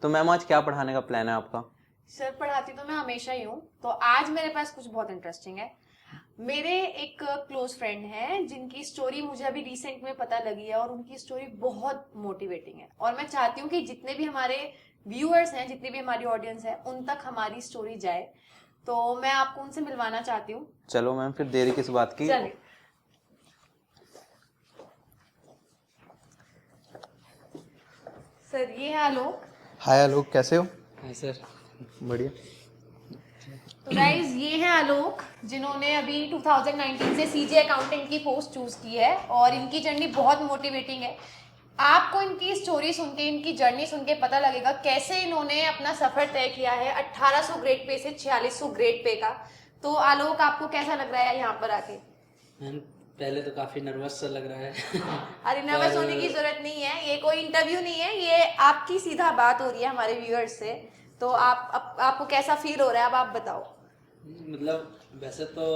तो मैम आज क्या पढ़ाने का प्लान है आपका? सर पढ़ाती तो मैं हमेशा ही हूँ। तो आज मेरे पास कुछ बहुत इंटरेस्टिंग है। मेरे एक क्लोज फ्रेंड है जिनकी स्टोरी मुझे अभी रिसेंट में पता लगी है और उनकी स्टोरी बहुत मोटिवेटिंग है और मैं चाहती हूँ कि जितने भी हमारे व्यूअर्स हैं, जितनी भी हमारी ऑडियंस है, उन तक हमारी स्टोरी जाए। तो मैं आपको उनसे मिलवाना चाहती हूँ। चलो मैम, फिर देरी किस बात की। चलिए सर, ये है आलोक। हाय आलोक, कैसे हो? हाँ सर। बढ़िया। तो गाइज, ये है आलोक जिन्होंने अभी 2019 से सीजे अकाउंटेंट की पोस्ट चूज की है और इनकी जर्नी बहुत मोटिवेटिंग है। आपको इनकी स्टोरी सुन के, इनकी जर्नी सुन के पता लगेगा कैसे इन्होंने अपना सफर तय किया है 1800 ग्रेड पे से 4600 ग्रेड पे का। तो आलोक, आपको कैसा लग रहा है यहाँ पर आके? मैम पहले तो काफ़ी नर्वस सा लग रहा है। अरे नर्वस होने की जरूरत नहीं है, ये कोई इंटरव्यू नहीं है, ये आपकी सीधा बात हो रही है हमारे व्यूअर्स से। तो आपको कैसा फील हो रहा है, अब आप बताओ। मतलब वैसे तो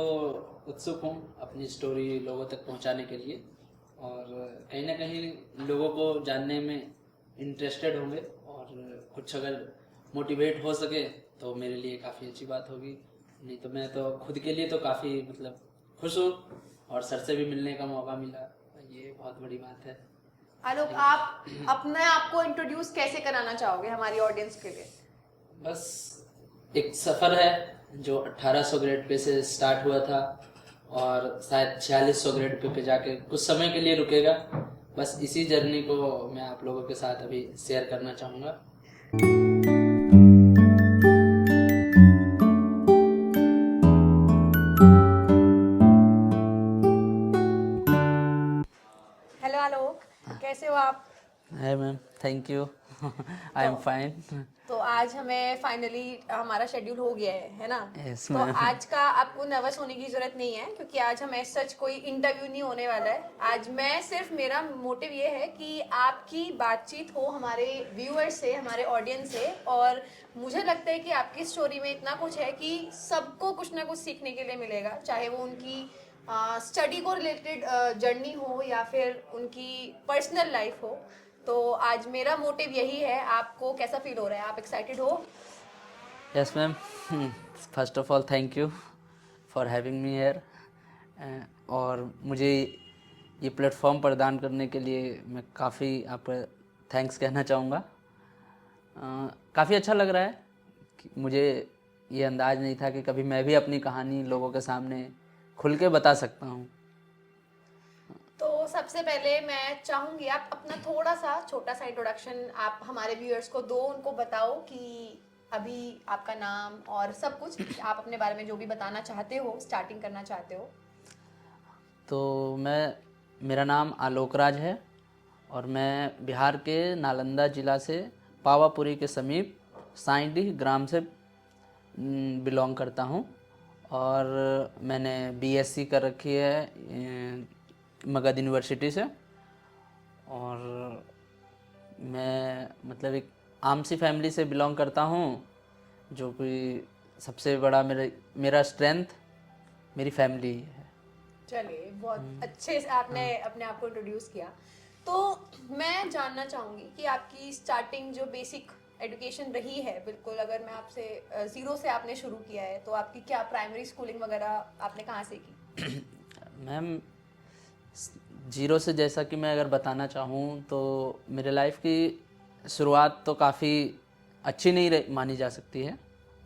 उत्सुक हूँ अपनी स्टोरी लोगों तक पहुँचाने के लिए, और कहीं ना कहीं लोगों को जानने में इंटरेस्टेड होंगे, और कुछ अगर मोटिवेट हो सके तो मेरे लिए काफ़ी अच्छी बात होगी। नहीं तो मैं तो खुद के लिए तो काफ़ी मतलब खुश हूँ, और सर से भी मिलने का मौका मिला, ये बहुत बड़ी बात है। आलोक, आप अपने आप को इंट्रोड्यूस कैसे कराना चाहोगे हमारी ऑडियंस के लिए? बस एक सफ़र है जो 1800 ग्रेड पे से स्टार्ट हुआ था, और शायद 4600 ग्रेड पे जाके कुछ समय के लिए रुकेगा। बस इसी जर्नी को मैं आप लोगों के साथ अभी शेयर करना चाहूँगा। हेलो आलोक, कैसे हो आप? है ma'am, thank you. I am fine. तो आज हमें फाइनली हमारा शेड्यूल हो गया है ना? Yes, तो ma'am. आज का आपको नर्वस होने की जरूरत नहीं है, क्योंकि आज हमें सच कोई इंटरव्यू नहीं होने वाला है। आज मैं सिर्फ, मेरा मोटिव ये है कि आपकी बातचीत हो हमारे व्यूअर्स से, हमारे ऑडियंस से। और मुझे लगता है कि आपकी स्टोरी में इतना कुछ है कि सबको कुछ ना कुछ सीखने के लिए मिलेगा, चाहे वो उनकी स्टडी को रिलेटेड जर्नी हो या फिर उनकी पर्सनल लाइफ हो। तो आज मेरा मोटिव यही है। आपको कैसा फील हो रहा है, आप एक्साइटेड हो? Yes ma'am, first of all thank you for having me here, और मुझे ये प्लेटफॉर्म प्रदान करने के लिए मैं काफ़ी आपका थैंक्स कहना चाहूँगा। काफ़ी अच्छा लग रहा है कि मुझे ये अंदाज़ नहीं था कि कभी मैं भी अपनी कहानी लोगों के सामने खुल के बता सकता हूँ। तो सबसे पहले मैं चाहूंगी आप अपना थोड़ा सा छोटा सा इंट्रोडक्शन आप हमारे व्यूअर्स को दो, उनको बताओ कि अभी आपका नाम और सब कुछ आप अपने बारे में जो भी बताना चाहते हो, स्टार्टिंग करना चाहते हो। तो मेरा नाम आलोक राज है, और मैं बिहार के नालंदा ज़िला से पावापुरी के समीप साइंडीह ग्राम से बिलोंग करता हूँ। और मैंने बीएससी कर रखी है मगध यूनिवर्सिटी से। और मैं मतलब एक आम सी फैमिली से बिलोंग करता हूँ, जो कि सबसे बड़ा मेरा स्ट्रेंथ मेरी फैमिली ही है। चलिए, बहुत अच्छे से आपने अपने आप को इंट्रोड्यूस किया। तो मैं जानना चाहूंगी कि आपकी स्टार्टिंग जो बेसिक एजुकेशन रही है, बिल्कुल अगर मैं आपसे जीरो से आपने शुरू किया है, तो आपकी क्या प्राइमरी स्कूलिंग वगैरह आपने कहाँ से की? मैम, जीरो से जैसा कि मैं अगर बताना चाहूँ तो मेरे लाइफ की शुरुआत तो काफ़ी अच्छी नहीं मानी जा सकती है।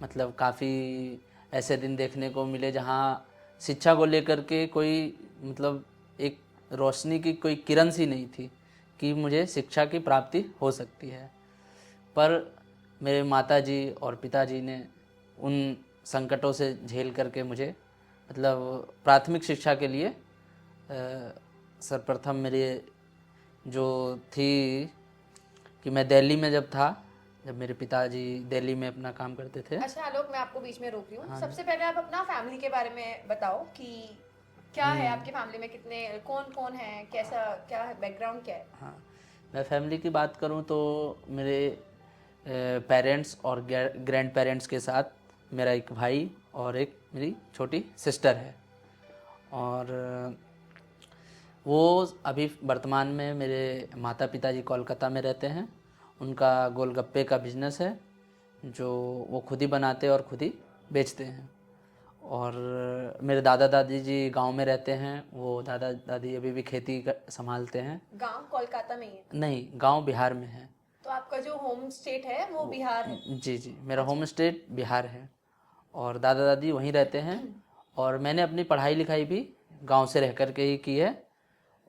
मतलब काफ़ी ऐसे दिन देखने को मिले जहाँ शिक्षा को लेकर के कोई मतलब एक रोशनी की कोई किरण सी नहीं थी कि मुझे शिक्षा की प्राप्ति हो सकती है। पर मेरे माताजी और पिताजी ने उन संकटों से झेल करके मुझे मतलब प्राथमिक शिक्षा के लिए सर्वप्रथम मेरे जो थी कि मैं दिल्ली में जब था, जब मेरे पिताजी दिल्ली में अपना काम करते थे। अच्छा आलोक, मैं आपको बीच में रोक रही हूँ। हाँ। सबसे पहले आप अपना फैमिली के बारे में बताओ कि क्या है आपकी फैमिली में, कितने कौन कौन है, कैसा क्या है, बैकग्राउंड क्या है? हाँ, मैं फैमिली की बात करूं तो मेरे पेरेंट्स और ग्रैंड पेरेंट्स के साथ मेरा एक भाई और एक मेरी छोटी सिस्टर है। और वो अभी वर्तमान में मेरे माता पिताजी कोलकाता में रहते हैं, उनका गोलगप्पे का बिजनेस है जो वो खुद ही बनाते हैं और खुद ही बेचते हैं। और मेरे दादा दादी जी गांव में रहते हैं, वो दादा दादी अभी भी खेती संभालते हैं। गांव कोलकाता में ही है? नहीं, गांव बिहार में है। तो आपका जो होम स्टेट है वो बिहार है? जी जी, मेरा होम स्टेट बिहार है और दादा दादी वहीं रहते हैं। और मैंने अपनी पढ़ाई लिखाई भी गांव से रह कर के ही की है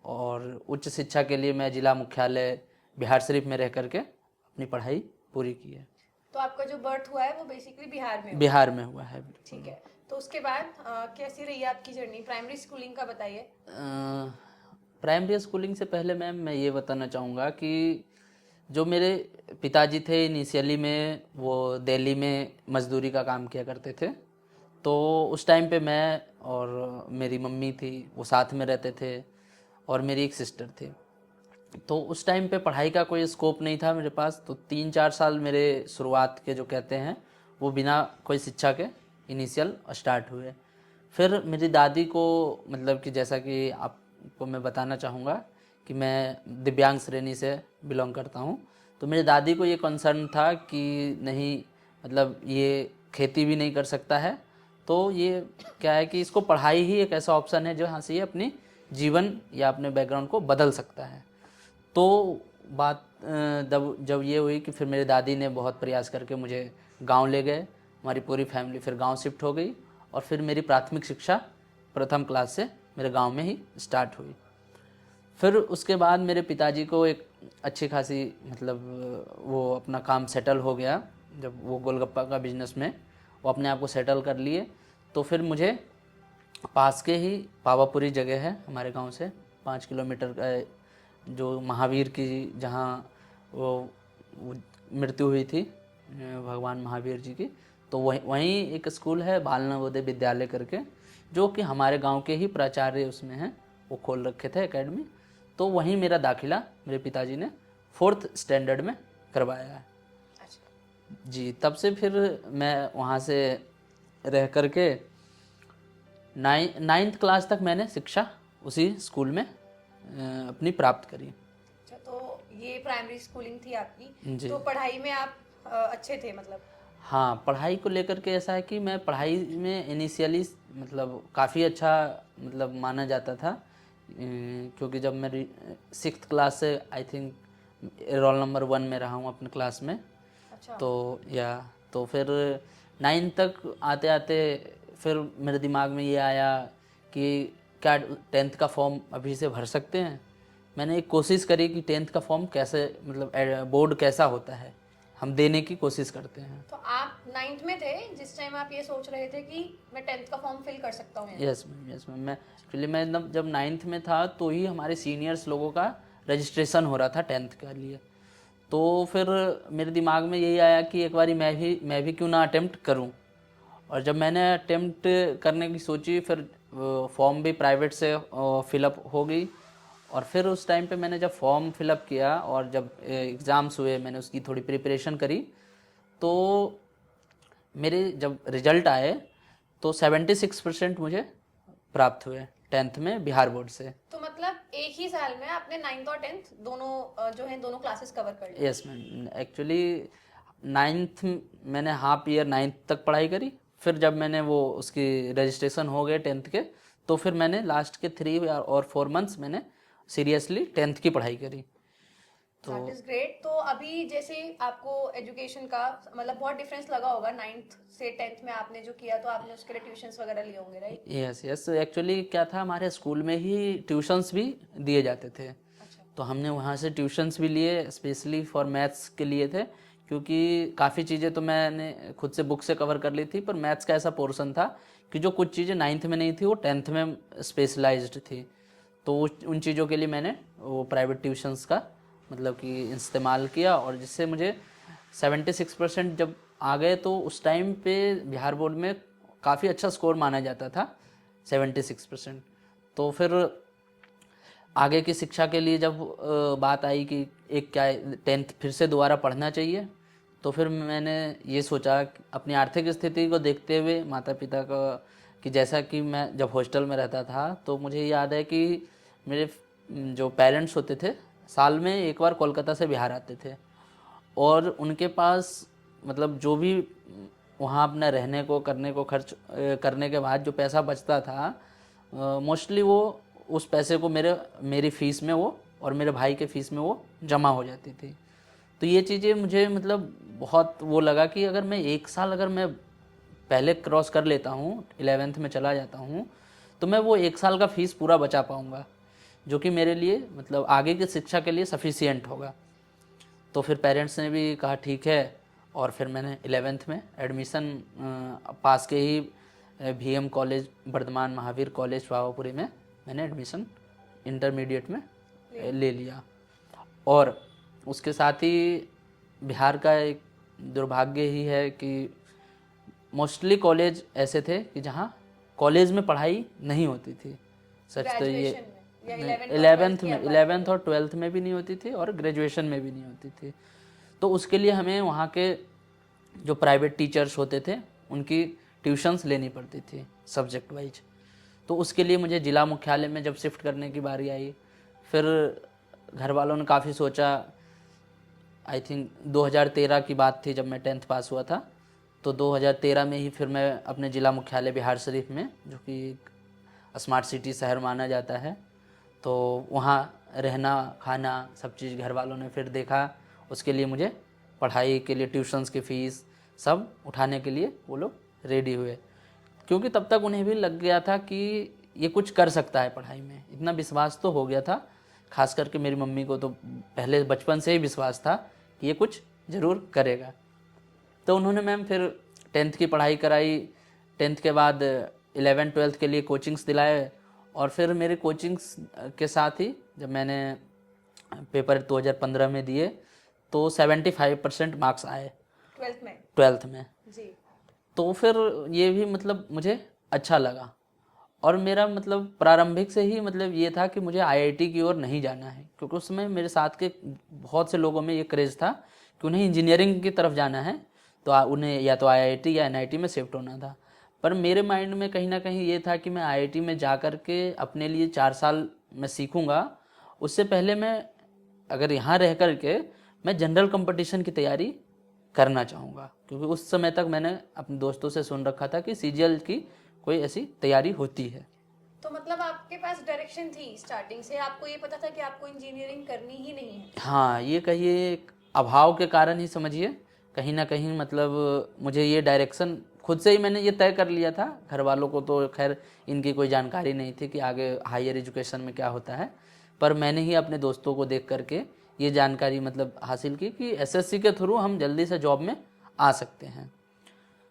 और उच्च शिक्षा के लिए मैं जिला मुख्यालय बिहार शरीफ में रह कर के अपनी पढ़ाई पूरी की है। तो आपका जो बर्थ हुआ है वो बेसिकली बिहार में हुआ? बिहार में हुआ है। ठीक है। तो उसके बाद कैसी रही आपकी जर्नी? प्राइमरी स्कूलिंग का बताइए। प्राइमरी स्कूलिंग से पहले मैम मैं ये बताना चाहूँगा कि जो मेरे पिताजी थे इनिशियली में वो दिल्ली में मज़दूरी का काम किया करते थे। तो उस टाइम पे मैं और मेरी मम्मी थी वो साथ में रहते थे और मेरी एक सिस्टर थी। तो उस टाइम पे पढ़ाई का कोई स्कोप नहीं था मेरे पास। तो 3-4 साल मेरे शुरुआत के जो कहते हैं वो बिना कोई शिक्षा के इनिशियल स्टार्ट हुए। फिर मेरी दादी को मतलब कि जैसा कि आपको मैं बताना चाहूँगा कि मैं दिव्यांग श्रेणी से बिलोंग करता हूँ। तो मेरी दादी को ये कंसर्न था कि नहीं मतलब ये खेती भी नहीं कर सकता है, तो ये क्या है कि इसको पढ़ाई ही एक ऐसा ऑप्शन है जो यहाँ से ये अपनी जीवन या अपने बैकग्राउंड को बदल सकता है। तो बात जब ये हुई कि फिर मेरी दादी ने बहुत प्रयास करके मुझे गांव ले गए। हमारी पूरी फैमिली फिर गांव शिफ्ट हो गई और फिर मेरी प्राथमिक शिक्षा प्रथम क्लास से मेरे गांव में ही स्टार्ट हुई। फिर उसके बाद मेरे पिताजी को एक अच्छी खासी मतलब वो अपना काम सेटल हो गया। जब वो गोलगप्पा का बिजनेस में वो अपने आप को सेटल कर लिए तो फिर मुझे पास के ही पावापुरी जगह है हमारे गांव से 5 किलोमीटर का, जो महावीर की जहाँ वो मृत्यु हुई थी भगवान महावीर जी की, तो वहीं एक स्कूल है बाल नवोदय विद्यालय करके, जो कि हमारे गांव के ही प्राचार्य उसमें हैं, वो खोल रखे थे एकेडमी। तो वहीं मेरा दाखिला मेरे पिताजी ने 4th स्टैंडर्ड में करवाया है। जी, तब से फिर मैं वहाँ से रह कर के 9th क्लास तक मैंने शिक्षा उसी स्कूल में अपनी प्राप्त करी। अच्छा, तो ये प्राइमरी स्कूलिंग थी आपकी। जी। तो पढ़ाई में आप अच्छे थे मतलब? हाँ, पढ़ाई को लेकर के ऐसा है कि मैं पढ़ाई में इनिशियली मतलब काफ़ी अच्छा मतलब माना जाता था, क्योंकि जब मेरी 6th क्लास से आई थिंक रोल नंबर 1 में रहा हूँ अपने क्लास में। अच्छा। तो फिर 9 तक आते आते फिर मेरे दिमाग में ये आया कि क्या 10th का फॉर्म अभी से भर सकते हैं। मैंने एक कोशिश करी कि 10th का फॉर्म कैसे मतलब बोर्ड कैसा होता है हम देने की कोशिश करते हैं। तो आप 9th में थे जिस टाइम आप ये सोच रहे थे कि मैं 10th का फॉर्म फिल कर सकता हूँ? यस मैम, मैं एक्चुअली मैं जब 9th में था तो ही हमारे सीनियर्स लोगों का रजिस्ट्रेशन हो रहा था 10th के लिए। तो फिर मेरे दिमाग में यही आया कि एक बारी मैं भी क्यों ना अटेम्प्ट करूं। और जब मैंने अटेम्प्ट करने की सोची फिर फॉर्म भी प्राइवेट से फिलअप हो गई। और फिर उस टाइम पे मैंने जब फॉर्म फिलअप किया और जब एग्ज़ाम्स हुए मैंने उसकी थोड़ी प्रिपरेशन करी, तो मेरे जब रिज़ल्ट आए तो 76% मुझे प्राप्त हुए 10th में बिहार बोर्ड से। तो मतलब एक ही साल में आपने 9th और 10th दोनों जो है दोनों क्लासेस कवर कर लिए? यस मैम, एक्चुअली 9th मैंने हाफ ईयर 9th तक पढ़ाई करी। फिर जब मैंने वो उसकी रजिस्ट्रेशन हो गए 10th के, तो फिर मैंने लास्ट के 3 और 4 मंथ्स मैंने सीरियसली 10th की पढ़ाई करी। तो दैट इज ग्रेट। तो अभी जैसे आपको एजुकेशन का मतलब बहुत डिफरेंस लगा होगा 9th से 10th में आपने जो किया, तो आपने उसके लिए ट्यूशंस वगैरह लिए होंगे, राइट? यस एक्चुअली क्या था हमारे स्कूल में ही ट्यूशंस भी दिए जाते थे। अच्छा। तो हमने वहाँ से ट्यूशंस भी लिए, स्पेशली फॉर मैथ्स के लिए थे, क्योंकि काफ़ी चीज़ें तो मैंने खुद से बुक से कवर कर ली थी, पर मैथ्स का ऐसा पोर्शन था कि जो कुछ चीज़ें 9th में नहीं थी वो 10th में स्पेशलाइज्ड थी। तो उन चीज़ों के लिए मैंने वो प्राइवेट ट्यूशंस का मतलब कि इस्तेमाल किया, और जिससे मुझे 76% जब आ गए तो उस टाइम पे बिहार बोर्ड में काफ़ी अच्छा स्कोर माना जाता था 76%। तो फिर आगे की शिक्षा के लिए जब बात आई कि एक क्या 10th फिर से दोबारा पढ़ना चाहिए, तो फिर मैंने ये सोचा कि अपनी आर्थिक स्थिति को देखते हुए माता पिता का कि जैसा कि मैं जब हॉस्टल में रहता था तो मुझे याद है कि मेरे जो पेरेंट्स होते थे साल में एक बार कोलकाता से बिहार आते थे, और उनके पास मतलब जो भी वहाँ अपना रहने को करने को खर्च करने के बाद जो पैसा बचता था, मोस्टली वो उस पैसे को मेरी फ़ीस में वो और मेरे भाई के फ़ीस में वो जमा हो जाती थी। तो ये चीज़ें मुझे मतलब बहुत वो लगा कि अगर मैं 1 साल अगर मैं पहले क्रॉस कर लेता हूँ, 11th में चला जाता हूँ, तो मैं वो 1 साल का फ़ीस पूरा बचा पाऊँगा, जो कि मेरे लिए मतलब आगे की शिक्षा के लिए सफिशिएंट होगा। तो फिर पेरेंट्स ने भी कहा ठीक है, और फिर मैंने 11th में एडमिशन पास के ही VM college, Vardhaman Mahavir college Pawapuri में मैंने एडमिशन इंटरमीडिएट में ले लिया। और उसके साथ ही बिहार का एक दुर्भाग्य ही है कि मोस्टली कॉलेज ऐसे थे कि जहाँ कॉलेज में पढ़ाई नहीं होती थी। सच तो ये ग्रेजुएशन में या 11th और 12th में भी नहीं होती थी और ग्रेजुएशन में भी नहीं होती थी। तो उसके लिए हमें वहाँ के जो प्राइवेट टीचर्स होते थे उनकी ट्यूशन्स लेनी पड़ती थी सब्जेक्ट वाइज। तो उसके लिए मुझे ज़िला मुख्यालय में जब शिफ्ट करने की बारी आई, फिर घर वालों ने काफ़ी सोचा। आई थिंक 2013 की बात थी जब मैं 10th पास हुआ था, तो 2013 में ही फिर मैं अपने ज़िला मुख्यालय बिहार शरीफ में, जो कि एक स्मार्ट सिटी शहर माना जाता है, तो वहाँ रहना खाना सब चीज़ घर वालों ने फिर देखा। उसके लिए मुझे पढ़ाई के लिए ट्यूशन्स की फ़ीस सब उठाने के लिए वो लोग रेडी हुए, क्योंकि तब तक उन्हें भी लग गया था कि ये कुछ कर सकता है पढ़ाई में। इतना विश्वास तो हो गया था, खास करके मेरी मम्मी को तो पहले बचपन से ही विश्वास था कि ये कुछ ज़रूर करेगा। तो उन्होंने मैम फिर 10th की पढ़ाई कराई। 10th के बाद 11th 12th के लिए कोचिंग्स दिलाए, और फिर मेरे कोचिंग्स के साथ ही जब मैंने पेपर 2015 में दिए तो 75% मार्क्स आए 12th में जी। तो फिर ये भी मतलब मुझे अच्छा लगा, और मेरा मतलब प्रारंभिक से ही मतलब ये था कि मुझे IIT की ओर नहीं जाना है, क्योंकि उसमें मेरे साथ के बहुत से लोगों में ये क्रेज़ था कि उन्हें इंजीनियरिंग की तरफ जाना है, तो उन्हें या तो IIT या NIT में शिफ्ट होना था। पर मेरे माइंड में कहीं ना कहीं ये था कि मैं IIT में जा कर के अपने लिए 4 साल मैं सीखूँगा, उससे पहले मैं अगर यहाँ रह कर के मैं जनरल कंपटीशन की तैयारी करना चाहूँगा, क्योंकि उस समय तक मैंने अपने दोस्तों से सुन रखा था कि CGL की कोई ऐसी तैयारी होती है। तो मतलब आपके पास डायरेक्शन थी स्टार्टिंग से, आपको ये पता था कि आपको इंजीनियरिंग करनी ही नहीं है? हाँ, ये कहिए एक अभाव के कारण ही समझिए, कहीं ना कहीं मतलब मुझे ये डायरेक्शन खुद से ही मैंने ये तय कर लिया था। घर वालों को तो खैर इनकी कोई जानकारी नहीं थी कि आगे हायर एजुकेशन में क्या होता है, पर मैंने ही अपने दोस्तों को देख करके ये जानकारी मतलब हासिल की कि SSC के थ्रू हम जल्दी से जॉब में आ सकते हैं।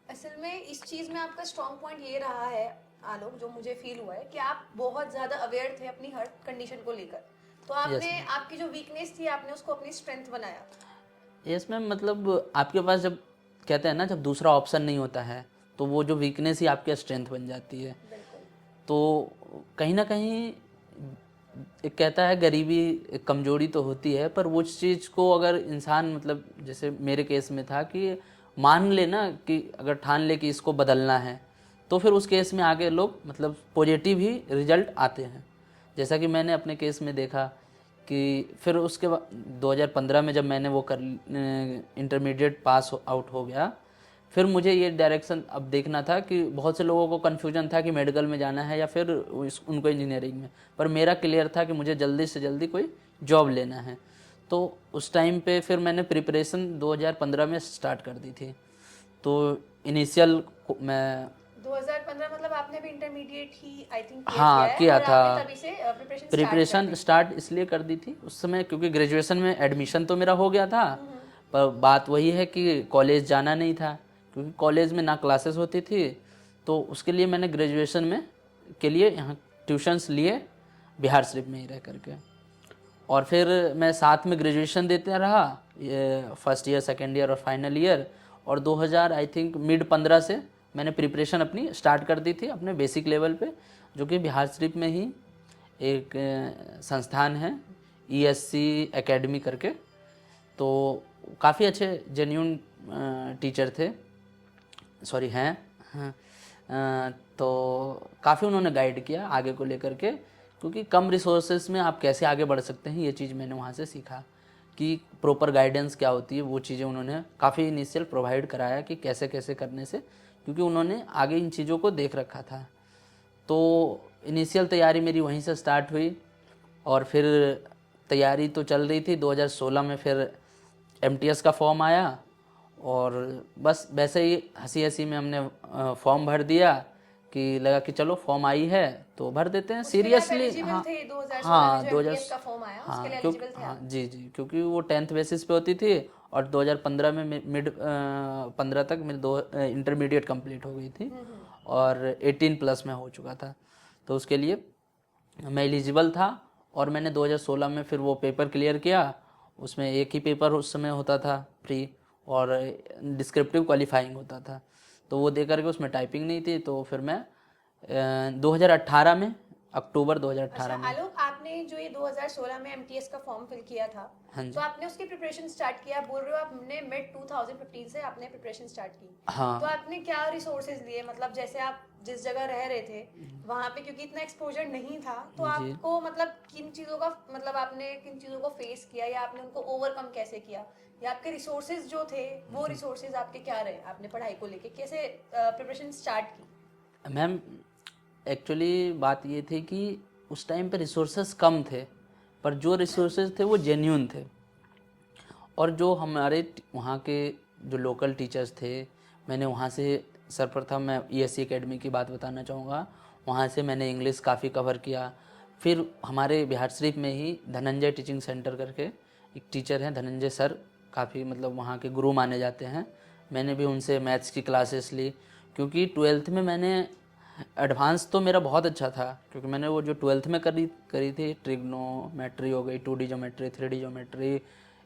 असल में इस चीज़ में आपका स्ट्रॉन्ग पॉइंट ये रहा है आलोक, जो मुझे फील हुआ है कि आप बहुत ज़्यादा अवेयर थे अपनी हर कंडीशन को लेकर। तो आपने आपकी जो वीकनेस थी आपने उसको अपनी स्ट्रेंथ बनाया। यस मैम, मतलब आपके पास जब कहते हैं ना जब दूसरा ऑप्शन नहीं होता है तो वो जो वीकनेस ही आपकी स्ट्रेंथ बन जाती है। तो कहीं ना कहीं एक कहता है गरीबी एक कमजोरी तो होती है, पर वो चीज़ को अगर इंसान मतलब जैसे मेरे केस में था कि मान लेना कि अगर ठान ले कि इसको बदलना है, तो फिर उस केस में आगे लोग मतलब पॉजिटिव ही रिजल्ट आते हैं। जैसा कि मैंने अपने केस में देखा कि फिर उसके बाद 2015 में जब मैंने वो इंटरमीडिएट पास आउट हो गया, फिर मुझे ये डायरेक्शन अब देखना था कि बहुत से लोगों को कन्फ्यूजन था कि मेडिकल में जाना है या फिर उनको इंजीनियरिंग में, पर मेरा क्लियर था कि मुझे जल्दी से जल्दी कोई जॉब लेना है। तो उस टाइम पे फिर मैंने प्रिपरेशन 2015 में स्टार्ट कर दी थी। तो इनिशियल मैं 2015 मतलब आपने भी इंटरमीडिएट ही आई थिंक हाँ किया था। तभी से प्रिपरेशन स्टार्ट इसलिए कर दी थी उस समय क्योंकि ग्रेजुएशन में एडमिशन तो मेरा हो गया था, पर बात वही है कि कॉलेज जाना नहीं था, क्योंकि कॉलेज में ना क्लासेस होती थी। तो उसके लिए मैंने ग्रेजुएशन में के लिए यहाँ ट्यूशन्स लिए बिहार शरीफ में ही रह करके, और फिर मैं साथ में ग्रेजुएशन देते रहा, फर्स्ट ईयर सेकेंड ईयर और फाइनल ईयर। और 2000 आई थिंक मिड 15 से मैंने प्रिपरेशन अपनी स्टार्ट कर दी थी अपने बेसिक लेवल पे, जो कि बिहार शरीफ में ही एक संस्थान है ESC एकेडमी करके। तो काफ़ी अच्छे जेन्यून टीचर थे, सॉरी हैं, तो काफ़ी उन्होंने गाइड किया आगे को लेकर के, क्योंकि कम रिसोर्सेज में आप कैसे आगे बढ़ सकते हैं ये चीज़ मैंने वहाँ से सीखा कि प्रॉपर गाइडेंस क्या होती है, वो चीज़ें उन्होंने काफ़ी इनिशियल प्रोवाइड कराया कि कैसे कैसे करने से, क्योंकि उन्होंने आगे इन चीज़ों को देख रखा था। तो इनिशियल तैयारी मेरी वहीं से स्टार्ट हुई और फिर तैयारी तो चल रही थी। 2016 में फिर MTS का फॉर्म आया और बस वैसे ही हंसी हंसी में हमने फॉर्म भर दिया कि लगा कि चलो फॉर्म आई है तो भर देते हैं सीरियसली। एलिजिबल हाँ थे 2016 हाँ में जो MTS का फॉर्म आया उसके लिए क्योंकि एलिजिबल थे हाँ आप? जी जी, क्योंकि वो 10th बेसिस पे होती थी और 2015 में मिड 15 तक मेरी 2 इंटरमीडिएट कंप्लीट हो गई थी और 18 प्लस में हो चुका था, तो उसके लिए मैं एलिजिबल था। और मैंने 2016 में फिर वो पेपर क्लियर किया। उसमें एक ही पेपर उस समय होता था प्री, और डिस्क्रिप्टिव क्वालिफाइंग होता था, तो वो दे करके उसमें टाइपिंग नहीं थी। तो फिर मैं 2018 में, अक्टूबर 2018 अच्छा में। आलोक, आपने जो ये 2016 में MTS का फॉर्म फिल किया था, हाँ जी। तो आपने उसकी प्रिपरेशन स्टार्ट किया, बोल रहे हो आपने मिड 2015 से आपने प्रिपरेशन स्टार्ट की। हाँ तो आपने क्या रिसोर्सेज लिए, मतलब जैसे आप जिस जगह रह रहे थे वहाँ पे क्योंकि इतना एक्सपोजर नहीं था, तो जी। आपको मतलब किन चीज़ों का, मतलब आपने किन चीज़ों को फेस किया या आपने उनको ओवरकम कैसे किया, या आपके रिसोर्सेज जो थे वो रिसोर्सेज आपके क्या रहे, आपने पढ़ाई को लेके कैसे प्रिपरेशन स्टार्ट की? मैम एक्चुअली बात ये थी कि उस टाइम पे रिसोर्सेज कम थे, पर जो रिसोर्सेज थे वो जेन्यून थे। और जो हमारे वहाँ के जो लोकल टीचर्स थे, मैंने वहाँ से सर्वप्रथम मैं ESC एकेडमी की बात बताना चाहूँगा। वहाँ से मैंने इंग्लिश काफ़ी कवर किया। फिर हमारे बिहार शरीफ में ही धनंजय टीचिंग सेंटर करके एक टीचर हैं, धनंजय सर, काफ़ी मतलब वहाँ के गुरु माने जाते हैं। मैंने भी उनसे मैथ्स की क्लासेस ली, क्योंकि 12th में मैंने एडवांस तो मेरा बहुत अच्छा था, क्योंकि मैंने वो जो 12th में करी थी, ट्रिग्नोमेट्री हो गई, 2D ज्योमेट्री, 3D ज्योमेट्री,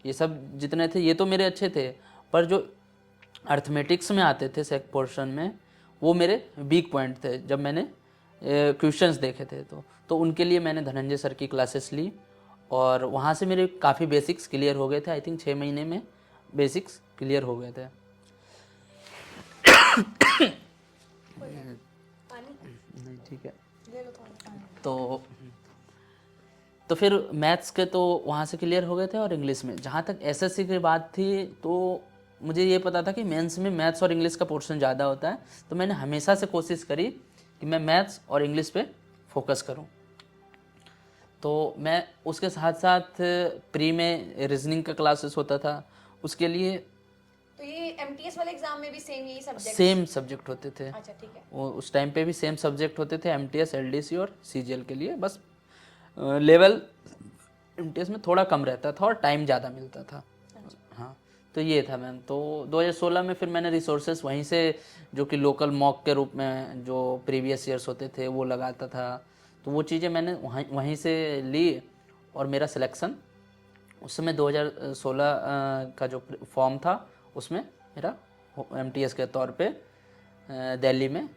ये सब जितने थे ये तो मेरे अच्छे थे। पर जो अर्थमेटिक्स में आते थे सेक पोर्शन में, वो मेरे वीक पॉइंट थे जब मैंने क्वेश्चंस देखे थे। तो उनके लिए मैंने धनंजय सर की क्लासेस ली और वहाँ से मेरे काफ़ी बेसिक्स क्लियर हो गए थे। आई थिंक 6 महीने में बेसिक्स क्लियर हो गए थे। पानी नहीं ठीक है। ले लो थोड़ा पानी। तो फिर मैथ्स के तो वहाँ से क्लियर हो गए थे, और इंग्लिश में जहाँ तक SSC की बात थी, तो मुझे ये पता था कि मेंस में मैथ्स और इंग्लिश का पोर्शन ज़्यादा होता है, तो मैंने हमेशा से कोशिश करी कि मैं मैथ्स और इंग्लिश पे फोकस करूं। तो मैं उसके साथ साथ प्री में रीजनिंग का क्लासेस होता था, उसके लिए तो ये MTS वाले एग्जाम में भी सेम यही सब्जेक्ट? सेम सब्जेक्ट होते थे। अच्छा ठीक है। वो उस टाइम पे भी सेम सब्जेक्ट होते थे, MTS, LDC और CGL के लिए। बस लेवल MTS में थोड़ा कम रहता था और टाइम ज़्यादा मिलता था। हाँ, तो ये था मैम। तो 2016 में फिर मैंने रिसोर्सेस वहीं से, जो कि लोकल मॉक के रूप में जो प्रीवियस ईयर्स होते थे वो लगाता था, तो वो चीज़ें मैंने वहीं से ली और मेरा सिलेक्शन उस समय 2016 का जो फॉर्म था उसमें मेरा MTS के तौर पे दिल्ली में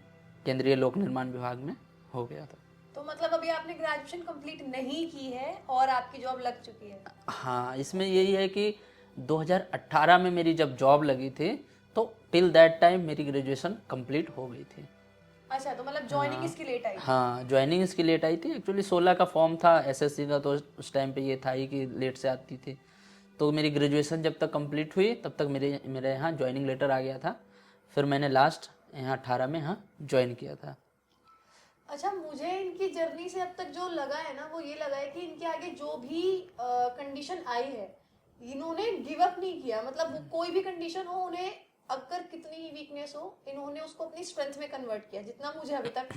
केंद्रीय लोक निर्माण विभाग में हो गया था। तो मतलब अभी आपने ग्रेजुएशन कंप्लीट नहीं की है और आपकी जॉब लग चुकी है? हाँ, इसमें यही है कि 2018 में मेरी जब जॉब लगी थी, तो टिल दैट टाइम मेरी ग्रेजुएशन कंप्लीट हो गई थी। अच्छा, तो मतलब ज्वाइनिंग इसकी लेट आई? हाँ, ज्वाइनिंग इसकी लेट आई थी। एक्चुअली 16 का फॉर्म था SSC का, तो उस टाइम पे ये था ही कि लेट से आती थी। तो मेरी ग्रेजुएशन जब तक कंप्लीट हुई तब तक मेरे यहाँ ज्वाइनिंग लेटर आ गया था। फिर मैंने लास्ट यहाँ 18 में यहाँ ज्वाइन किया था। अच्छा, मुझे इनकी जर्नी से अब तक जो लगा है ना, वो ये लगा है कि इनके आगे जो भी कंडीशन आई है, इन्होंने गिव अप नहीं किया। मतलब वो कोई भी कंडीशन हो, उन्हें अगर कितनी ही वीकनेस हो, इन्होंने उसको अपनी स्ट्रेंथ में कन्वर्ट किया, जितना मुझे अभी तक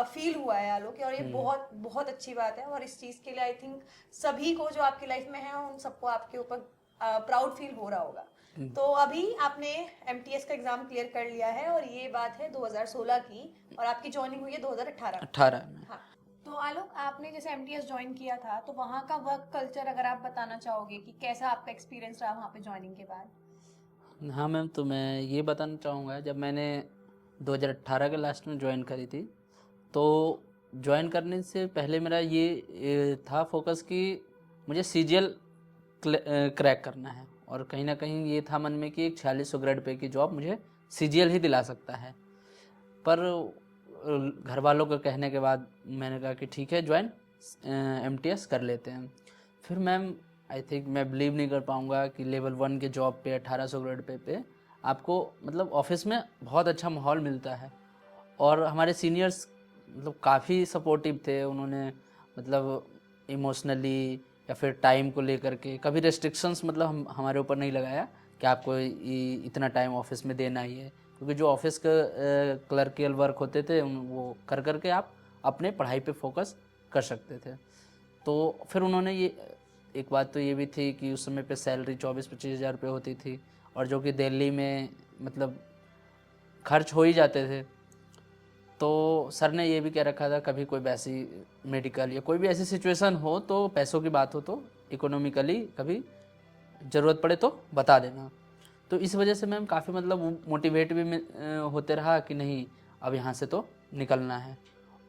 फील हुआ है आलोक। और ये बहुत बहुत अच्छी बात है, और इस चीज़ के लिए आई थिंक सभी को जो आपकी लाइफ में है उन सबको आपके ऊपर प्राउड फील हो रहा होगा। तो अभी आपने MTS का एग्जाम क्लियर कर लिया है, और ये बात है 2016 की, और आपकी ज्वाइनिंग हुई है 2018 में। हाँ। तो आलोक, आपने जैसे MTS ज्वाइन किया था, तो वहाँ का वर्क कल्चर अगर आप बताना चाहोगे कि कैसा आपका एक्सपीरियंस रहा वहाँ पे ज्वाइनिंग के बाद? हाँ मैम, तो मैं ये बताना चाहूँगा, जब मैंने 2018 के लास्ट में ज्वाइन करी थी, तो ज्वाइन करने से पहले मेरा ये था फोकस कि मुझे CGL क्रैक करना है, और कहीं ना कहीं ये था मन में कि एक 4600 ग्रेड पे की जॉब मुझे CGL ही दिला सकता है। पर घर वालों के कहने के बाद मैंने कहा कि ठीक है, ज्वाइन MTS कर लेते हैं। फिर मैम आई थिंक मैं बिलीव नहीं कर पाऊँगा कि लेवल 1 के जॉब पे 1800 करोड़ पे आपको मतलब ऑफिस में बहुत अच्छा माहौल मिलता है। और हमारे सीनियर्स मतलब काफ़ी सपोर्टिव थे, उन्होंने मतलब इमोशनली या फिर टाइम को लेकर के कभी रेस्ट्रिक्शंस मतलब हमारे ऊपर नहीं लगाया कि आपको इतना टाइम ऑफिस में देना ही है, क्योंकि जो ऑफिस का क्लर्कियल वर्क होते थे वो कर करके आप अपने पढ़ाई पे फोकस कर सकते थे। तो फिर उन्होंने ये एक बात तो ये भी थी कि उस समय पे सैलरी 24-25 हज़ार रुपये होती थी, और जो कि दिल्ली में मतलब खर्च हो ही जाते थे। तो सर ने ये भी कह रखा था कभी कोई वैसी मेडिकल या कोई भी ऐसी सिचुएशन हो तो पैसों की बात हो तो इकोनॉमिकली कभी ज़रूरत पड़े तो बता देना। तो इस वजह से मैम काफ़ी मतलब मोटिवेट भी होते रहा कि नहीं अब यहाँ से तो निकलना है।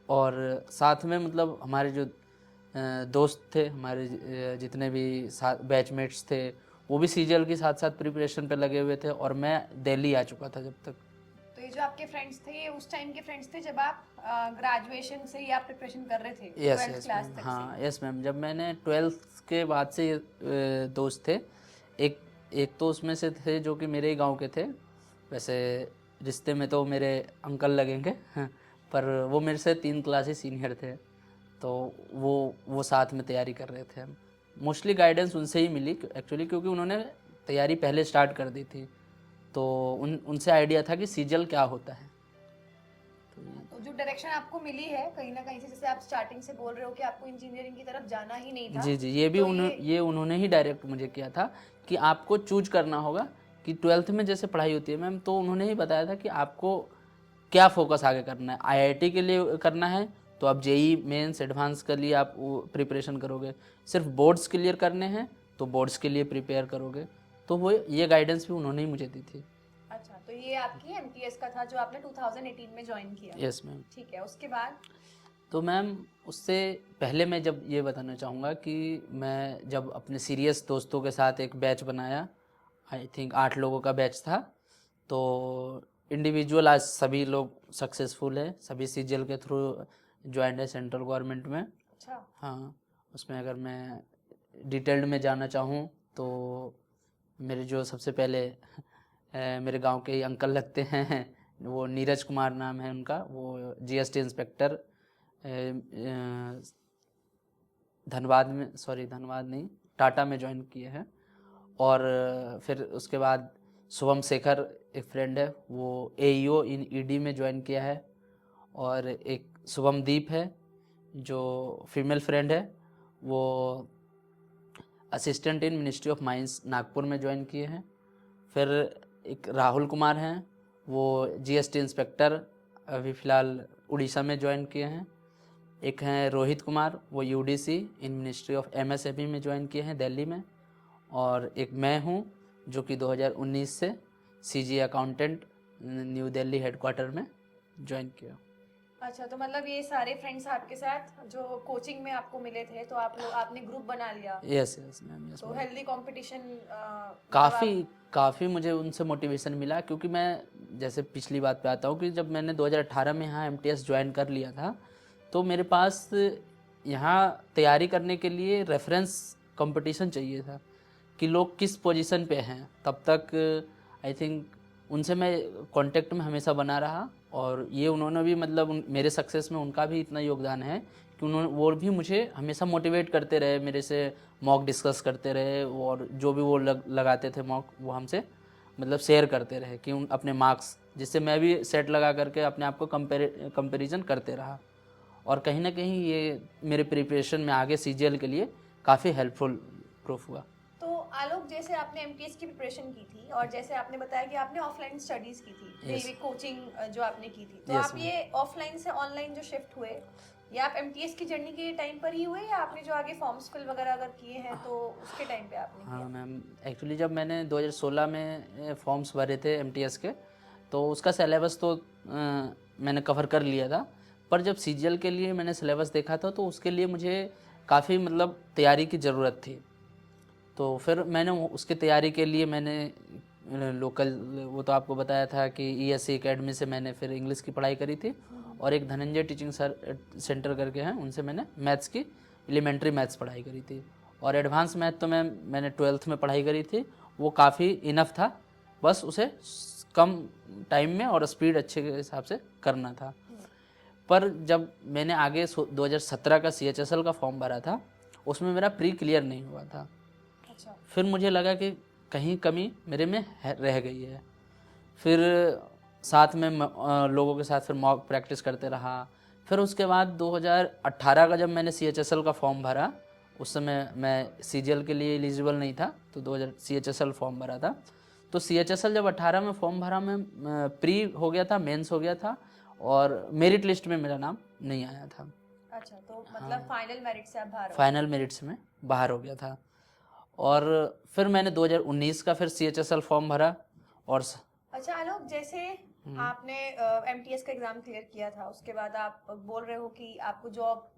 और साथ में मतलब हमारे जो दोस्त थे, हमारे जितने भी साथ बैचमेट्स थे, वो भी सीजीएल के साथ साथ प्रिपरेशन पे लगे हुए थे, और मैं दिल्ली आ चुका था जब तक। तो ये जो आपके फ्रेंड्स थे ये उस टाइम के फ्रेंड्स थे जब आप ग्रेजुएशन से ही आप प्रिपरेशन कर रहे थे, yes 12th yes class ma'am, तक हाँ से? यस मैम, जब मैंने 12th के बाद से दोस्त थे, एक एक तो उसमें से थे जो कि मेरे ही गांव के थे, वैसे रिश्ते में तो मेरे अंकल लगेंगे पर वो मेरे से 3 क्लासेस सीनियर थे। तो वो साथ में तैयारी कर रहे थे। मोस्टली गाइडेंस उनसे ही मिली एक्चुअली, क्योंकि उन्होंने तैयारी पहले स्टार्ट कर दी थी, तो उनसे आइडिया था कि सीजीएल क्या होता है। तो जो डायरेक्शन आपको मिली है कहीं ना कहीं से, जैसे आप स्टार्टिंग से बोल रहे हो कि आपको इंजीनियरिंग की तरफ जाना ही नहीं था। जी जी, ये भी तो ये उन्होंने ही डायरेक्ट मुझे किया था कि आपको चूज करना होगा कि 12th में जैसे पढ़ाई होती है मैम, तो उन्होंने ही बताया था कि आपको क्या फोकस आगे करना है। आईआईटी के लिए करना है तो आप जेई मेंस एडवांस के लिए आप प्रिपरेशन करोगे, सिर्फ बोर्ड्स क्लियर करने हैं तो बोर्ड्स के लिए प्रिपेयर करोगे। तो वो ये गाइडेंस भी उन्होंने ही मुझे दी थी। अच्छा, तो ये आपकी एमटीएस का था जो आपने 2018 में ज्वाइन किया? Yes ma'am. ठीक है, उसके बाद? तो मैम उससे पहले मैं जब ये बताना चाहूँगा कि मैं जब अपने सीरियस दोस्तों के साथ एक बैच बनाया, आई थिंक 8 लोगों का बैच था, तो इंडिविजुअल आज सभी लोग सक्सेसफुल है, सभी सीजीएल के थ्रू ज्वाइंट है सेंट्रल गवर्नमेंट में। अच्छा। हाँ, उसमें अगर मैं डिटेल्ड में जाना चाहूँ तो मेरे जो सबसे पहले मेरे गांव के ही अंकल लगते हैं, वो नीरज कुमार नाम है उनका, वो जीएसटी इंस्पेक्टर धनबाद में, सॉरी धनबाद नहीं, टाटा में ज्वाइन किए हैं। और फिर उसके बाद शुभम शेखर एक फ्रेंड है, वो एईओ इन ईडी में ज्वाइन किया है। और एक शुभम दीप है जो फीमेल फ्रेंड है, वो assistant in ministry of mines Nagpur में ज्वाइन किए हैं। फिर एक राहुल कुमार हैं, वो जीएसटी इंस्पेक्टर अभी फ़िलहाल उड़ीसा में ज्वाइन किए हैं। एक हैं रोहित कुमार, वो UDC in ministry of MSME में ज्वाइन किए हैं दिल्ली में। और एक मैं हूँ जो कि 2019 से CG accountant new Delhi headquarter में ज्वाइन किया। अच्छा, तो मतलब ये सारे फ्रेंड्स आपके साथ जो कोचिंग में आपको मिले थे, तो आपने ग्रुप बना लिया? यस यस मैम, यस तो मैम। हेल्दी कंपटीशन काफ़ी मुझे उनसे मोटिवेशन मिला, क्योंकि मैं जैसे पिछली बात पे आता हूँ कि जब मैंने 2018 में यहाँ एमटीएस ज्वाइन कर लिया था, तो मेरे पास यहाँ तैयारी करने के लिए रेफरेंस कंपटीशन चाहिए था कि लोग किस पोजीशन पे हैं। तब तक आई थिंक उनसे मैं कांटेक्ट में हमेशा बना रहा, और ये उन्होंने भी मतलब मेरे सक्सेस में उनका भी इतना योगदान है कि उन्होंने वो भी मुझे हमेशा मोटिवेट करते रहे, मेरे से मॉक डिस्कस करते रहे, और जो भी वो लगाते थे मॉक वो हमसे मतलब शेयर करते रहे कि उन अपने मार्क्स, जिससे मैं भी सेट लगा करके अपने आप को कंपेरिजन करते रहा। और कहीं ना कहीं ये मेरे प्रिपरेशन में आगे सीजीएल के लिए काफ़ी हेल्पफुल प्रूफ हुआ। तो आलोक, जैसे आपने एमटीएस की प्रिपरेशन की थी और जैसे आपने बताया कि आपने ऑफलाइन स्टडीज की थी, रेलवे कोचिंग जो आपने की थी, तो Yes, आप ये ऑफलाइन से ऑनलाइन जो शिफ्ट हुए, या आप एमटीएस की जर्नी के टाइम पर ही हुए, या आपने जो आगे फॉर्म्स फिल वगैरह अगर किए हैं तो उसके टाइम पे आपने हाँ किया? मैम, एक्चुअली जब मैंने 2016 में फॉर्म्स भरे थे एमटीएस के, तो उसका सिलेबस तो मैंने कवर कर लिया था, पर जब सीजीएल के लिए मैंने सिलेबस देखा था तो उसके लिए मुझे काफ़ी मतलब तैयारी की ज़रूरत थी। तो फिर मैंने उसके तैयारी के लिए मैंने लोकल, वो तो आपको बताया था कि ईएससी एकेडमी से मैंने फिर इंग्लिश की पढ़ाई करी थी, और एक धनंजय टीचिंग सेंटर करके हैं, उनसे मैंने मैथ्स की एलिमेंट्री मैथ्स पढ़ाई करी थी। और एडवांस मैथ तो मैंने 12th में पढ़ाई करी थी, वो काफ़ी इनफ था, बस उसे कम टाइम में और स्पीड अच्छे के हिसाब से करना था। पर जब मैंने आगे 2017 का CHSL का फॉर्म भरा था, उसमें मेरा प्री क्लियर नहीं हुआ था। अच्छा। फिर मुझे लगा कि कहीं कमी मेरे में रह गई है। फिर साथ में लोगों के साथ फिर मॉक प्रैक्टिस करते रहा। फिर उसके बाद 2018 का जब मैंने CHSL का फॉर्म भरा, उस समय मैं CGL के लिए एलिजिबल नहीं था, तो 2000 CHSL फॉर्म भरा था। तो CHSL जब 18 में फॉर्म भरा, मैं प्री हो गया था, मेंस हो गया था, और मेरिट लिस्ट में मेरा नाम नहीं आया था। अच्छा, तो मतलब फाइनल मेरिट से आप बाहर हो? फाइनल मेरिट से मैं बाहर हो गया था। और फिर मैंने 2019 का फिर CHSL फॉर्म भरा। और अच्छा आलोक, जैसे आपने MTS का एग्जाम क्लियर किया था, उसके बाद आप बोल रहे हो कि आपको जॉब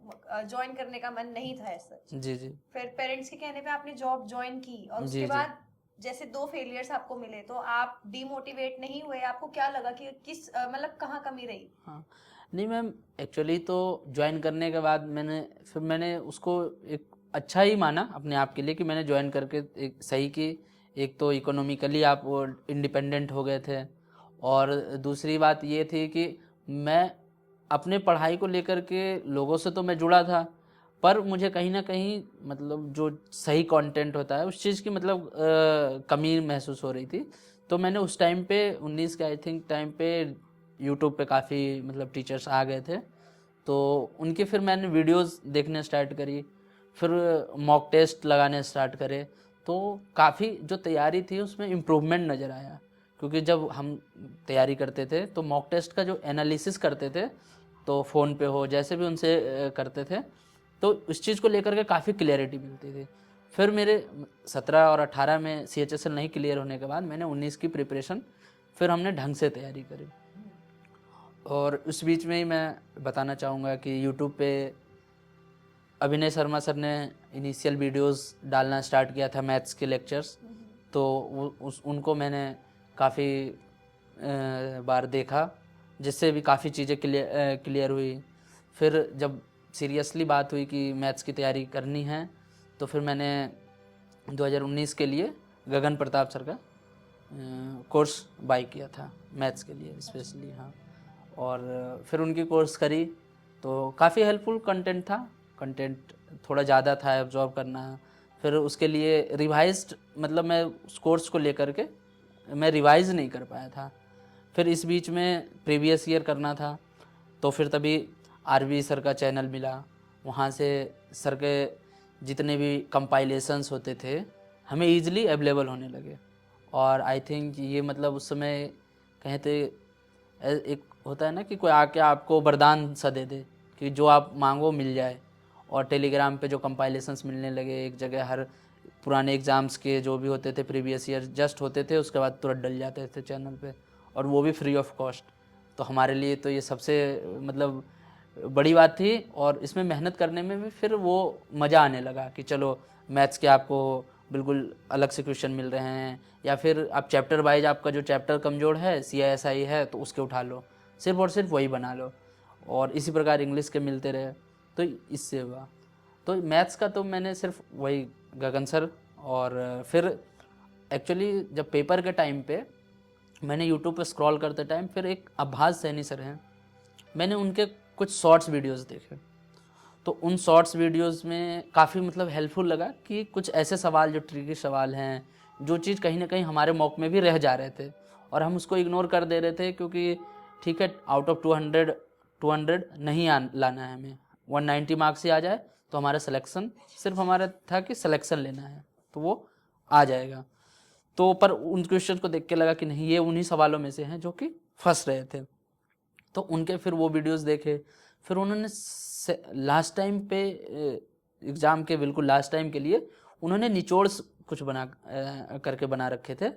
ज्वाइन करने का मन नहीं था ऐसा। जी जी फिर पेरेंट्स के कहने पे आपने जॉब ज्वाइन की, और उसके जी। बाद जैसे 2 फेलियर्स आपको मिले, तो आप डिमोटिवेट नहीं हुए? आपको क्या लगा कि किस मतलब कहाँ कमी रही? हाँ, नहीं मैम, एक्चुअली तो ज्वाइन करने के बाद मैंने उसको एक अच्छा ही माना अपने आप के लिए कि मैंने ज्वाइन करके एक सही की। एक तो इकोनॉमिकली आप वो इंडिपेंडेंट हो गए थे, और दूसरी बात ये थी कि मैं अपने पढ़ाई को लेकर के लोगों से तो मैं जुड़ा था, पर मुझे कहीं ना कहीं मतलब जो सही कंटेंट होता है उस चीज़ की मतलब कमी महसूस हो रही थी। तो मैंने उस टाइम पे 19 के आई थिंक टाइम पे यूट्यूब पे काफ़ी मतलब टीचर्स आ गए थे, तो उनके फिर मैंने वीडियोस देखने स्टार्ट करी। फिर मॉक टेस्ट लगाने स्टार्ट करे, तो काफ़ी जो तैयारी थी उसमें इम्प्रूवमेंट नज़र आया। क्योंकि जब हम तैयारी करते थे तो मॉक टेस्ट का जो एनालिसिस करते थे, तो फ़ोन पे हो जैसे भी उनसे करते थे, तो उस चीज़ को लेकर के काफ़ी क्लियरिटी मिलती थी। फिर मेरे 17 और 18 में CHSL नहीं क्लियर होने के बाद मैंने 19 की प्रिपरेशन फिर हमने ढंग से तैयारी करी। और उस बीच में ही मैं बताना चाहूँगा कि यूट्यूब पे अभिनय शर्मा सर ने इनिशियल वीडियोस डालना स्टार्ट किया था मैथ्स के लेक्चर्स, तो उनको मैंने काफ़ी बार देखा, जिससे भी काफ़ी चीज़ें क्लियर हुई। फिर जब सीरियसली बात हुई कि मैथ्स की तैयारी करनी है, तो फिर मैंने 2019 के लिए गगन प्रताप सर का कोर्स बाय किया था मैथ्स के लिए स्पेशली। हाँ, और फिर उनकी कोर्स करी, तो काफ़ी हेल्पफुल कंटेंट था। कंटेंट थोड़ा ज़्यादा था एब्जॉर्ब करना। फिर उसके लिए रिवाइज्ड मतलब मैं उस कोर्स को लेकर के मैं रिवाइज नहीं कर पाया था। फिर इस बीच में प्रीवियस ईयर करना था, तो फिर तभी RV सर का चैनल मिला। वहाँ से सर के जितने भी कंपाइलेशंस होते थे हमें ईजिली अवेलेबल होने लगे। और आई थिंक ये मतलब उस समय कहें तो एक होता है ना कि कोई आके आपको वरदान सा दे दे कि जो आप मांगो मिल जाए। और टेलीग्राम पे जो कंपाइलेशंस मिलने लगे एक जगह, हर पुराने एग्ज़ाम्स के जो भी होते थे प्रीवियस ईयर जस्ट होते थे, उसके बाद तुरंत डल जाते थे चैनल पे, और वो भी फ्री ऑफ कॉस्ट। तो हमारे लिए तो ये सबसे मतलब बड़ी बात थी। और इसमें मेहनत करने में भी फिर वो मज़ा आने लगा कि चलो मैथ्स के आपको बिल्कुल अलग से क्वेश्चन मिल रहे हैं, या फिर आप चैप्टर वाइज आपका जो चैप्टर कमज़ोर है CISI है तो उसके उठा लो, सिर्फ और सिर्फ वही बना लो। और इसी प्रकार इंग्लिश के मिलते रहे, तो इससे हुआ। तो मैथ्स का तो मैंने सिर्फ वही गगन सर। और फिर एक्चुअली जब पेपर के टाइम पे मैंने यूट्यूब पे स्क्रॉल करते टाइम फिर एक आभास सैनी सर हैं, मैंने उनके कुछ शॉर्ट्स वीडियोस देखे, तो उन शॉर्ट्स वीडियोस में काफ़ी मतलब हेल्पफुल लगा कि कुछ ऐसे सवाल जो ट्रिकी सवाल हैं, जो चीज़ कहीं ना कहीं हमारे मॉक में भी रह जा रहे थे और हम उसको इग्नोर कर दे रहे थे, क्योंकि ठीक है आउट ऑफ 200 नहीं लाना है, हमें 190 मार्क्स ही आ जाए तो हमारा सिलेक्शन, सिर्फ हमारा था कि सिलेक्शन लेना है तो वो आ जाएगा। तो पर उन क्वेश्चन को देख के लगा कि नहीं, ये उन्हीं सवालों में से हैं जो कि फंस रहे थे। तो उनके फिर वो वीडियोस देखे। फिर उन्होंने लास्ट टाइम पे एग्ज़ाम के बिल्कुल लास्ट टाइम के लिए उन्होंने निचोड़ कुछ करके बना रखे थे,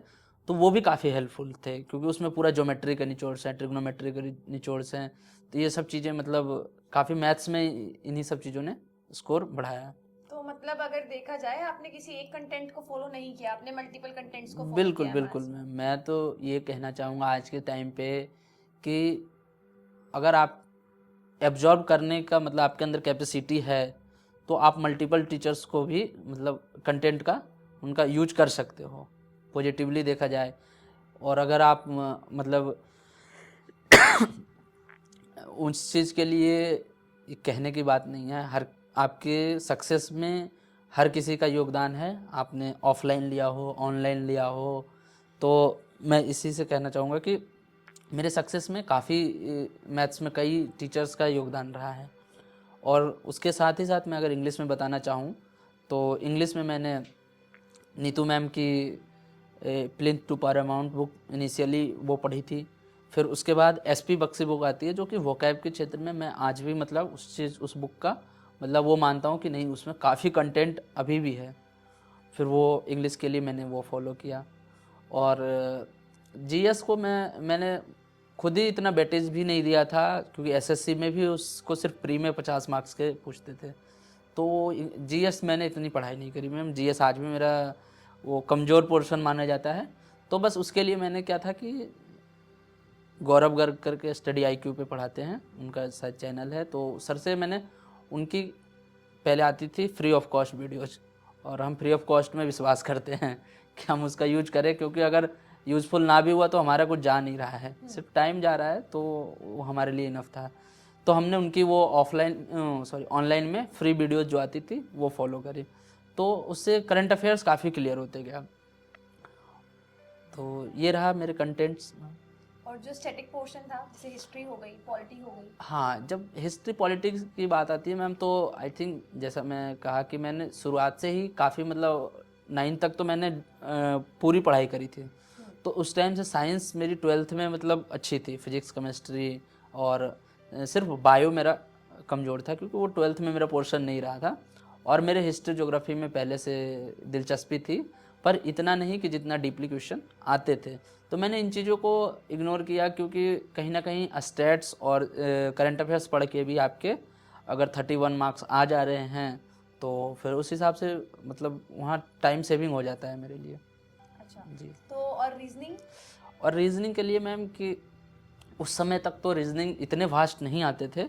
तो वो भी काफ़ी हेल्पफुल थे, क्योंकि उसमें पूरा ज्योमेट्री के निचोड़्स हैं, ट्रिग्नोमेट्री के निचोड़्स हैं। तो ये सब चीज़ें मतलब काफ़ी मैथ्स में इन्हीं सब चीज़ों ने स्कोर बढ़ाया। तो मतलब अगर देखा जाए आपने किसी एक कंटेंट को फॉलो नहीं किया, आपने मल्टीपल कंटेंट्स को फॉलो बिल्कुल किया। बिल्कुल मैं तो ये कहना चाहूँगा आज के टाइम पे कि अगर आप एब्जॉर्ब करने का मतलब आपके अंदर कैपेसिटी है, तो आप मल्टीपल टीचर्स को भी मतलब कंटेंट का उनका यूज कर सकते हो, पॉजिटिवली देखा जाए। और अगर आप मतलब उस चीज़ के लिए ये कहने की बात नहीं है, हर आपके सक्सेस में हर किसी का योगदान है, आपने ऑफलाइन लिया हो ऑनलाइन लिया हो। तो मैं इसी से कहना चाहूँगा कि मेरे सक्सेस में काफ़ी मैथ्स में कई टीचर्स का योगदान रहा है। और उसके साथ ही साथ मैं अगर इंग्लिश में बताना चाहूँ तो इंग्लिश में मैंने नीतू मैम की plinth to Paramount book initially वो पढ़ी थी। फिर उसके बाद एसपी बख्शी बुक आती है जो कि वोकैब के क्षेत्र में मैं आज भी मतलब उस बुक का मतलब वो मानता हूँ कि नहीं, उसमें काफ़ी कंटेंट अभी भी है। फिर वो इंग्लिश के लिए मैंने वो फॉलो किया। और जीएस को मैंने खुद ही इतना वेटेज भी नहीं दिया था, क्योंकि एसएससी में भी उसको सिर्फ प्री में 50 मार्क्स के पूछते थे। तो जीएस मैंने इतनी पढ़ाई नहीं करी मैम, जीएस आज भी मेरा वो कमज़ोर पोर्शन माना जाता है। तो बस उसके लिए मैंने क्या था कि गौरव गर्ग करके स्टडी आईक्यू पे पढ़ाते हैं, उनका शायद चैनल है, तो सर से मैंने उनकी पहले आती थी फ्री ऑफ कॉस्ट वीडियोज़, और हम फ्री ऑफ कॉस्ट में विश्वास करते हैं कि हम उसका यूज करें, क्योंकि अगर यूज़फुल ना भी हुआ तो हमारा कुछ जा नहीं रहा है, सिर्फ टाइम जा रहा है, तो वो हमारे लिए इनफ था। तो हमने उनकी वो ऑनलाइन में फ्री वीडियोज़ जो आती थी वो फॉलो करी, तो उससे करंट अफेयर्स काफ़ी क्लियर होते गया। तो ये रहा मेरे कंटेंट्स। और जो स्टैटिक पोर्शन था जैसे हिस्ट्री हो गई, पॉलिटी हो गई। हाँ, जब हिस्ट्री पॉलिटिक्स की बात आती है मैम, तो आई थिंक जैसा मैं कहा कि मैंने शुरुआत से ही काफ़ी मतलब 9 तक तो मैंने पूरी पढ़ाई करी थी। तो उस टाइम से साइंस मेरी 12th में मतलब अच्छी थी, फिजिक्स केमिस्ट्री, और सिर्फ बायो मेरा कमज़ोर था क्योंकि वो 12th में मेरा पोर्शन नहीं रहा था। और मेरे हिस्ट्री ज्योग्राफी में पहले से दिलचस्पी थी, पर इतना नहीं कि जितना डीपली क्वेश्चन आते थे। तो मैंने इन चीज़ों को इग्नोर किया, क्योंकि कहीं ना कहीं स्टैट्स और करंट अफेयर्स पढ़ के भी आपके अगर 31 मार्क्स आ जा रहे हैं तो फिर उस हिसाब से मतलब वहाँ टाइम सेविंग हो जाता है मेरे लिए। अच्छा जी। तो और रीजनिंग? और रीजनिंग के लिए मैम कि उस समय तक तो रीजनिंग इतने वास्ट नहीं आते थे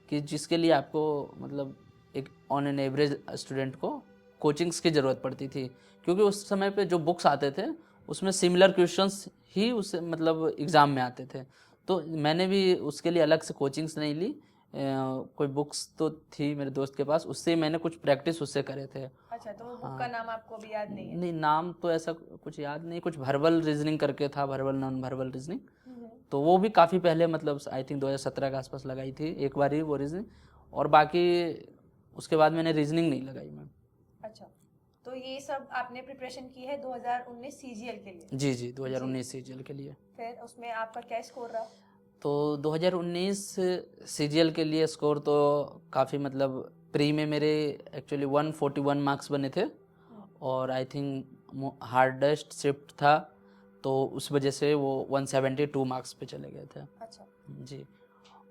कि जिसके लिए आपको मतलब एक ऑन एन एवरेज स्टूडेंट को कोचिंग्स की ज़रूरत पड़ती थी, क्योंकि उस समय पे जो बुक्स आते थे उसमें सिमिलर क्वेश्चंस ही उस मतलब एग्ज़ाम में आते थे। तो मैंने भी उसके लिए अलग से कोचिंग्स नहीं ली, कोई बुक्स तो थी मेरे दोस्त के पास, उससे मैंने कुछ प्रैक्टिस उससे करे थे। अच्छा, तो वो बुक का नाम आपको भी याद नहीं है? नहीं, नाम तो ऐसा कुछ याद नहीं, कुछ वर्बल रीजनिंग करके था, वर्बल नॉन वर्बल रीजनिंग। तो वो भी काफ़ी पहले मतलब आई थिंक 2017 के आसपास लगाई थी एक बार ही वो रीजनिंग, और बाकी उसके बाद मैंने रीजनिंग नहीं लगाई मैम। अच्छा, तो ये सब आपने प्रिपरेशन की है 2019 सीजीएल के लिए? जी जी, 2019 सीजीएल के लिए। फिर उसमें आपका क्या स्कोर रहा? तो 2019 सीजीएल के लिए स्कोर तो काफ़ी मतलब प्री में मेरे एक्चुअली 141 मार्क्स बने थे, और आई थिंक हार्डेस्ट शिफ्ट था तो उस वजह से वो 172 मार्क्स पे चले गए थे। अच्छा जी।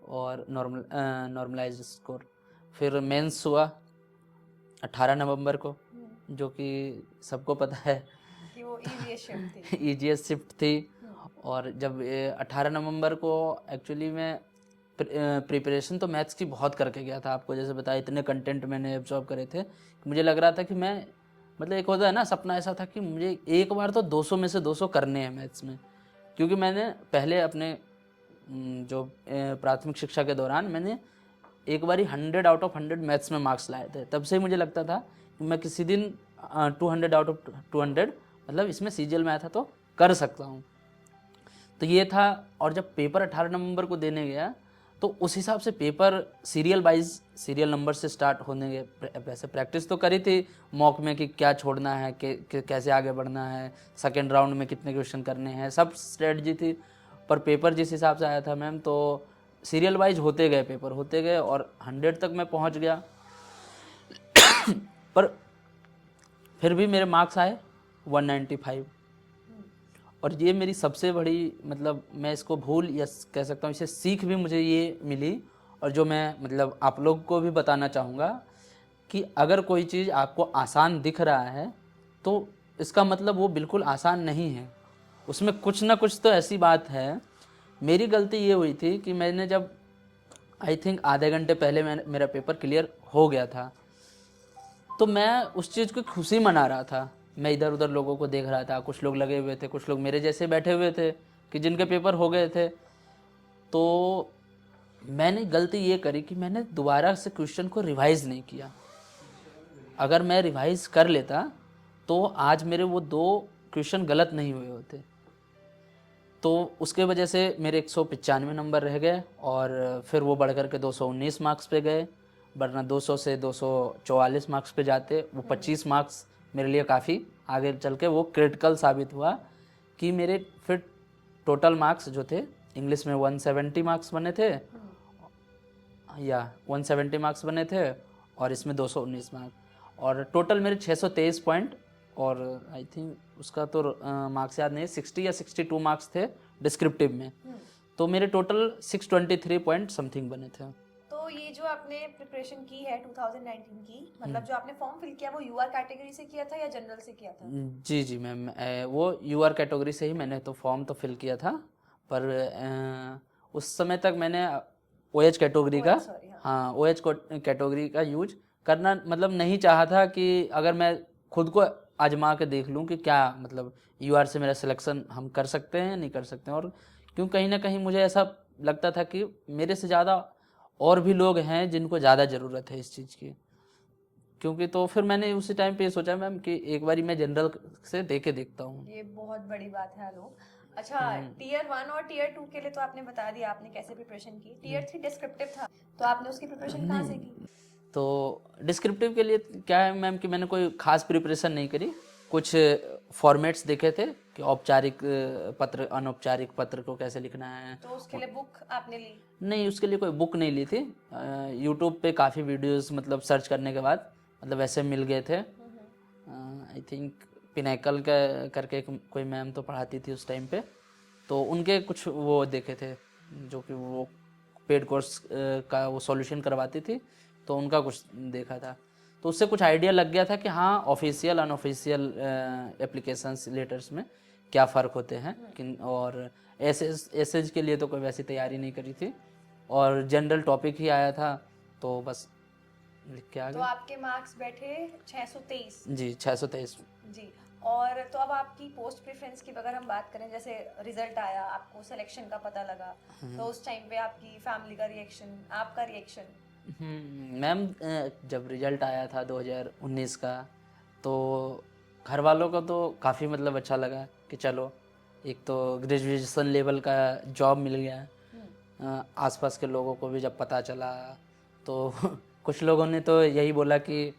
और नॉर्मलाइज स्कोर फिर मेंस हुआ 18 नवंबर को, जो कि सबको पता है कि वो ईजीएस्ट शिफ्ट थी। ईजीएस्ट शिफ्ट थी। और जब 18 नवंबर को एक्चुअली मैं प्रिपरेशन तो मैथ्स की बहुत करके गया था, आपको जैसे बताया इतने कंटेंट मैंने एब्जॉर्ब करे थे, मुझे लग रहा था कि मैं मतलब एक होता है ना सपना, ऐसा था कि मुझे एक बार तो 200 में से 200 करने हैं मैथ्स में। क्योंकि मैंने पहले अपने जो प्राथमिक शिक्षा के दौरान मैंने एक बारी 100 आउट ऑफ 100 मैथ्स में मार्क्स लाए थे, तब से ही मुझे लगता था कि मैं किसी दिन 200 आउट ऑफ 200 मतलब इसमें सीजीएल में आया था तो कर सकता हूँ। तो ये था। और जब पेपर 18 नवंबर को देने गया तो उस हिसाब से paper serial wise serial number से स्टार्ट होने गए। वैसे प्रैक्टिस तो करी थी मॉक में कि क्या छोड़ना है, कैसे आगे बढ़ना है, सेकेंड राउंड में कितने क्वेश्चन करने हैं, सब स्ट्रेटजी थी। पर पेपर जिस हिसाब से आया था मैम, तो सीरियल वाइज होते गए, पेपर होते गए और 100 तक मैं पहुंच गया। पर फिर भी मेरे मार्क्स आए 195। और ये मेरी सबसे बड़ी मतलब मैं इसको भूल या कह सकता हूँ इसे सीख भी मुझे ये मिली, और जो मैं मतलब आप लोग को भी बताना चाहूँगा कि अगर कोई चीज़ आपको आसान दिख रहा है तो इसका मतलब वो बिल्कुल आसान नहीं है, उसमें कुछ ना कुछ तो ऐसी बात है। मेरी गलती ये हुई थी कि मैंने जब आई थिंक आधे घंटे पहले मेरा पेपर क्लियर हो गया था, तो मैं उस चीज़ की खुशी मना रहा था। मैं इधर उधर लोगों को देख रहा था, कुछ लोग लगे हुए थे, कुछ लोग मेरे जैसे बैठे हुए थे कि जिनके पेपर हो गए थे। तो मैंने गलती ये करी कि मैंने दोबारा से क्वेश्चन को रिवाइज़ नहीं किया। अगर मैं रिवाइज़ कर लेता तो आज मेरे वो 2 क्वेश्चन गलत नहीं हुए होते। तो उसके वजह से मेरे 195 नंबर रह गए और फिर वो बढ़ कर के 219 मार्क्स पे गए, वरना 200 से 244 मार्क्स पे जाते। वो 25 मार्क्स मेरे लिए काफ़ी आगे चल के वो क्रिटिकल साबित हुआ कि मेरे फिर टोटल मार्क्स जो थे, इंग्लिश में 170 मार्क्स बने थे या 170 मार्क्स बने थे और इसमें 219 मार्क्स, और टोटल मेरे 623 पॉइंट, और आई थिंक उसका तो मार्क्स याद नहीं, 60 या 62 मार्क्स थे डिस्क्रिप्टिव में। तो मेरे टोटल 623 पॉइंट समथिंग बने थे। तो ये जो आपने प्रिपरेशन की है 2019 की, मतलब जो आपने फॉर्म फिल किया वो यूआर कैटेगरी से किया था या जनरल से किया था? जी जी मैम, वो यूआर कैटेगरी से ही मैंने तो फॉर्म तो फिल किया था, पर उस समय तक मैंने ओएच कैटेगरी का, sorry, हाँ ओएच कैटेगरी का यूज करना मतलब नहीं चाहा था कि अगर मैं खुद को आजमा के देख लूँ कि क्या मतलब यूआर से मेरा सिलेक्शन हम कर सकते हैं नहीं कर सकते हैं। और क्यों कहीं ना कहीं मुझे ऐसा लगता था कि मेरे से ज़्यादा और भी लोग हैं जिनको ज़्यादा ज़रूरत है इस चीज़ की, क्योंकि तो फिर मैंने उसी टाइम पे ये सोचा मैम कि एक बारी मैं जनरल से दे के देखता हूँ। ये बहुत बड़ी बात है आलोक। अच्छा, टियर 1 और टियर 2 के लिए तो आपने बता दिया आपने कैसे प्रिपरेशन की। टियर 3 डिस्क्रिप्टिव था, तो आपने उसकी प्रिपरेशन कहाँ से की? तो डिस्क्रिप्टिव के लिए क्या है मैम कि मैंने कोई खास प्रिपरेशन नहीं करी, कुछ फॉर्मेट्स देखे थे कि औपचारिक पत्र अनौपचारिक पत्र को कैसे लिखना है। तो उसके लिए बुक आपने ली? नहीं, उसके लिए कोई बुक नहीं ली थी। यूट्यूब पे काफ़ी वीडियोस मतलब सर्च करने के बाद मतलब ऐसे मिल गए थे। आई थिंक पिनैकल का करके कोई मैम तो पढ़ाती थी उस टाइम पे, तो उनके कुछ वो देखे थे जो कि वो पेड कोर्स का वो सॉल्यूशन करवाती थी, तो उनका कुछ देखा था। तो उससे कुछ आइडिया लग गया था कि हाँ ऑफिशियल अनऑफिशियल एप्लीकेशंस लेटर्स में क्या फ़र्क होते हैं किन, और एसेज के लिए तो कोई वैसी तैयारी नहीं करी थी और जनरल टॉपिक ही आया था, तो बस लिख के आ तो गए। आपके मार्क्स बैठे 623? जी 623। जी। और तो अब आपकी पोस्ट प्रेफरेंस की अगर हम बात करें, जैसे रिजल्ट आया, आपको सिलेक्शन का पता लगा, तो उस टाइम पे आपकी फैमिली का रिएक्शन, आपका रिएक्शन? मैम जब रिजल्ट आया था 2019 का, तो घर वालों को तो काफ़ी मतलब अच्छा लगा कि चलो एक तो ग्रेजुएशन लेवल का जॉब मिल गया। आसपास के लोगों को भी जब पता चला तो कुछ लोगों ने तो यही बोला कि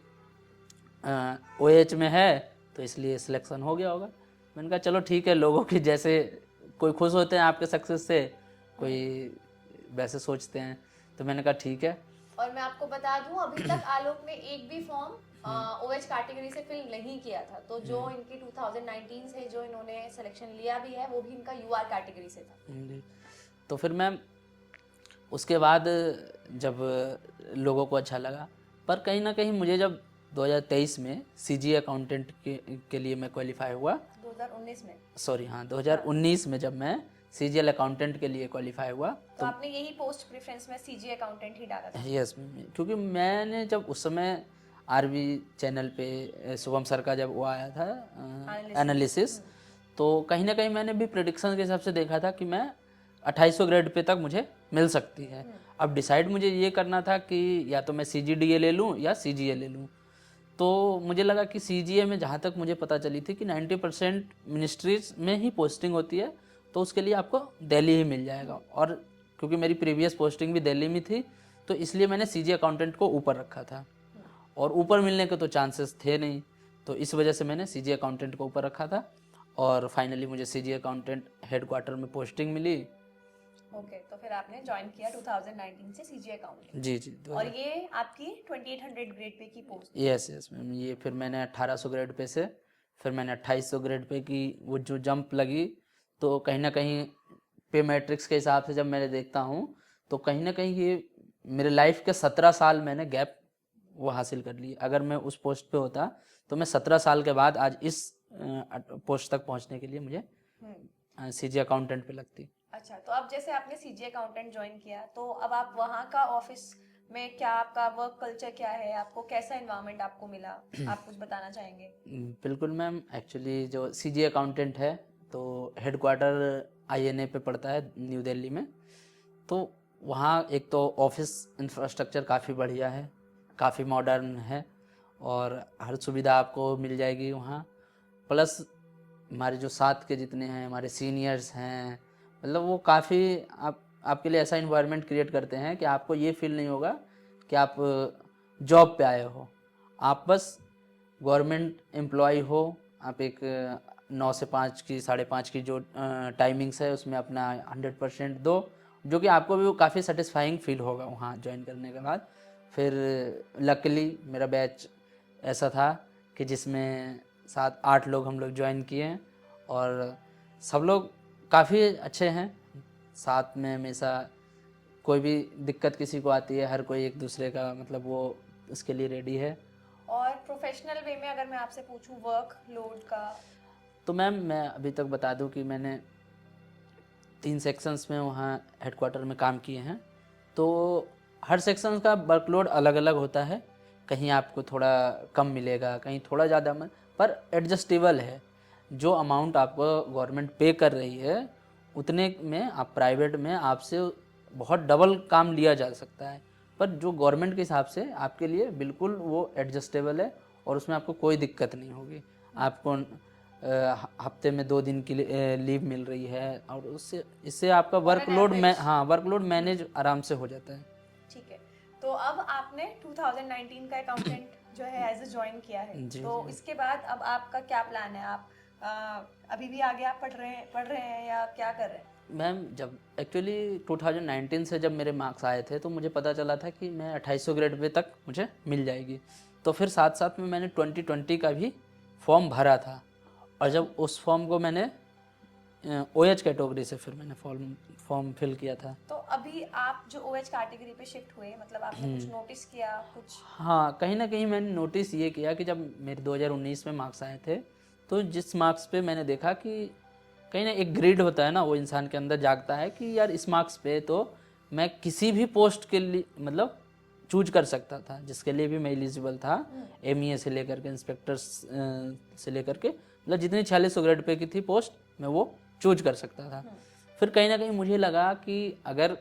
ओएच में है तो इसलिए सिलेक्शन हो गया होगा। मैंने कहा चलो ठीक है, लोगों की जैसे कोई खुश होते हैं आपके सक्सेस से, कोई वैसे सोचते हैं, तो मैंने कहा ठीक है। और मैं आपको बता दूं, अभी तक आलोक ने एक भी फॉर्म ओएच कैटेगरी से फिल नहीं किया था। तो जो इनकी 2019 से जो इन्होंने सिलेक्शन लिया भी है वो भी इनका यूआर कैटेगरी से था। जी। तो फिर मैम उसके बाद जब लोगों को अच्छा लगा, पर कहीं ना कहीं मुझे जब 2023 में सीजीए अकाउंटेंट के लिए मैं क्वालिफाई हुआ, 2019 में? सॉरी हाँ 2019 में जब मैं सीजीएल अकाउंटेंट के लिए क्वालिफाई हुआ, तो आपने यही पोस्ट प्रेफरेंस में सीजीए अकाउंटेंट ही डाला था? यस, क्योंकि मैंने जब उस समय आरबी चैनल पे शुभम सर का जब वो आया था एनालिसिस, तो कहीं ना कहीं मैंने भी प्रेडिक्शन के हिसाब से देखा था कि मैं 2800 ग्रेड पे तक मुझे मिल सकती है। अब डिसाइड मुझे ये करना था कि या तो मैं सीजीडीए ले लूँ या सीजीए ले लूँ। तो मुझे लगा कि सीजीए में जहाँ तक मुझे पता चली थी कि 90% मिनिस्ट्रीज में ही पोस्टिंग होती है, तो उसके लिए आपको दिल्ली ही मिल जाएगा। और क्योंकि मेरी प्रीवियस पोस्टिंग भी दिल्ली में थी, तो इसलिए मैंने सीजीए अकाउंटेंट को ऊपर रखा था, और ऊपर मिलने के तो चांसेस थे नहीं, तो इस वजह से मैंने सीजीए अकाउंटेंट को ऊपर रखा था। और फाइनली मुझे सीजीए अकाउंटेंट हेडक्वार्टर में पोस्टिंग मिली। ओके, तो फिर आपने ज्वाइन किया 2019 से सीजीए अकाउंटेंट। जी जी। और ये आपकी 2800 ग्रेड पे की पोस्ट? यस यस मैम, ये फिर मैंने 1800 ग्रेड पे से फिर मैंने 2800 ग्रेड पे की। वो जो जंप लगी, तो कहीं ना कहीं पे मैट्रिक्स के हिसाब से जब मैं देखता हूँ, तो कहीं ना कहीं ये मेरे लाइफ के 17 साल मैंने गैप वो हासिल कर ली। अगर मैं उस पोस्ट पे होता तो मैं 17 साल के बाद आज इस पोस्ट तक पहुँचने के लिए मुझे सीजी अकाउंटेंट पे लगती। अच्छा, तो अब जैसे आपने सीजीए अकाउंटेंट ज्वाइन किया, तो अब आप वहाँ का ऑफिस में क्या आपका वर्क कल्चर क्या है, आपको कैसा एनवायरनमेंट आपको मिला, आप कुछ बताना चाहेंगे? बिल्कुल मैम, एक्चुअली जो सीजी अकाउंटेंट है तो हेडक्वार्टर आईएनए पे पड़ता है न्यू दिल्ली में। तो वहाँ एक तो ऑफिस इंफ्रास्ट्रक्चर काफ़ी बढ़िया है, काफ़ी मॉडर्न है और हर सुविधा आपको मिल जाएगी वहाँ। प्लस हमारे जो साथ के जितने हैं हमारे सीनियर्स हैं, मतलब वो काफ़ी आपके लिए ऐसा इन्वायरमेंट क्रिएट करते हैं कि आपको ये फील नहीं होगा कि आप जॉब पे आए हो। आप बस गवर्नमेंट एम्प्लॉय हो, आप एक 9 से 5 की 5:30 की जो टाइमिंग्स है उसमें अपना 100% दो, जो कि आपको भी वो काफ़ी सेटिस्फाइंग फील होगा वहाँ ज्वाइन करने के बाद। फिर लकीली मेरा बैच ऐसा था कि जिसमें 7-8 लोग हम लोग ज्वाइन किए हैं और सब लोग काफ़ी अच्छे हैं। साथ में हमेशा कोई भी दिक्कत किसी को आती है, हर कोई एक दूसरे का मतलब वो उसके लिए रेडी है। और प्रोफेशनल वे में अगर मैं आपसे पूछूं वर्क लोड का, तो मैम मैं अभी तक बता दूं कि मैंने 3 सेक्शंस में वहाँ हेडक्वार्टर में काम किए हैं। तो हर सेक्शन का वर्कलोड अलग अलग होता है, कहीं आपको थोड़ा कम मिलेगा, कहीं थोड़ा ज़्यादा, पर एडजस्टेबल है। जो अमाउंट आपको गवर्नमेंट पे कर रही है उतने में आप प्राइवेट में आपसे बहुत डबल काम लिया जा सकता है, पर जो गवर्नमेंट के हिसाब से आपके लिए बिल्कुल वो एडजस्टेबल है और उसमें आपको कोई दिक्कत नहीं होगी। आपको हफ्ते में 2 दिन की लीव मिल रही है और इससे आपका वर्कलोड मैनेज आराम से हो जाता है। ठीक है। तो अब आपने 2019 का अकाउंटेंट जो है एज ए ज्वाइन किया है, तो इसके बाद अब आपका क्या प्लान है? आप अभी भी आगे आप पढ़ रहे हैं या क्या कर रहे हैं? मैम जब एक्चुअली 2019 से जब मेरे मार्क्स आए थे तो मुझे पता चला था कि मैं 2800 ग्रेड पे तक मुझे मिल जाएगी। तो फिर साथ साथ में मैंने 2020 का भी फॉर्म भरा था और जब उस फॉर्म को मैंने OH कैटेगरी से फिर मैंने फॉर्म फिल किया था। तो अभी आप जो OH कैटेगरी पे शिफ्ट हुए, मतलब आपने कुछ नोटिस किया कुछ? हाँ, कहीं ना कहीं मैंने नोटिस ये किया कि जब मेरे 2019 में मार्क्स आए थे तो जिस मार्क्स पे मैंने देखा कि कहीं ना एक ग्रिड होता है ना, वो इंसान के अंदर जागता है कि यार इस मार्क्स पे तो मैं किसी भी पोस्ट के लिए मतलब चूज कर सकता था, जिसके लिए भी मैं एलिजिबल था। MEA से लेकर के इंस्पेक्टर से लेकर के मतलब जितनी 4600 ग्रेड पे की थी पोस्ट मैं वो चूज कर सकता था। फिर कहीं ना कहीं मुझे लगा कि अगर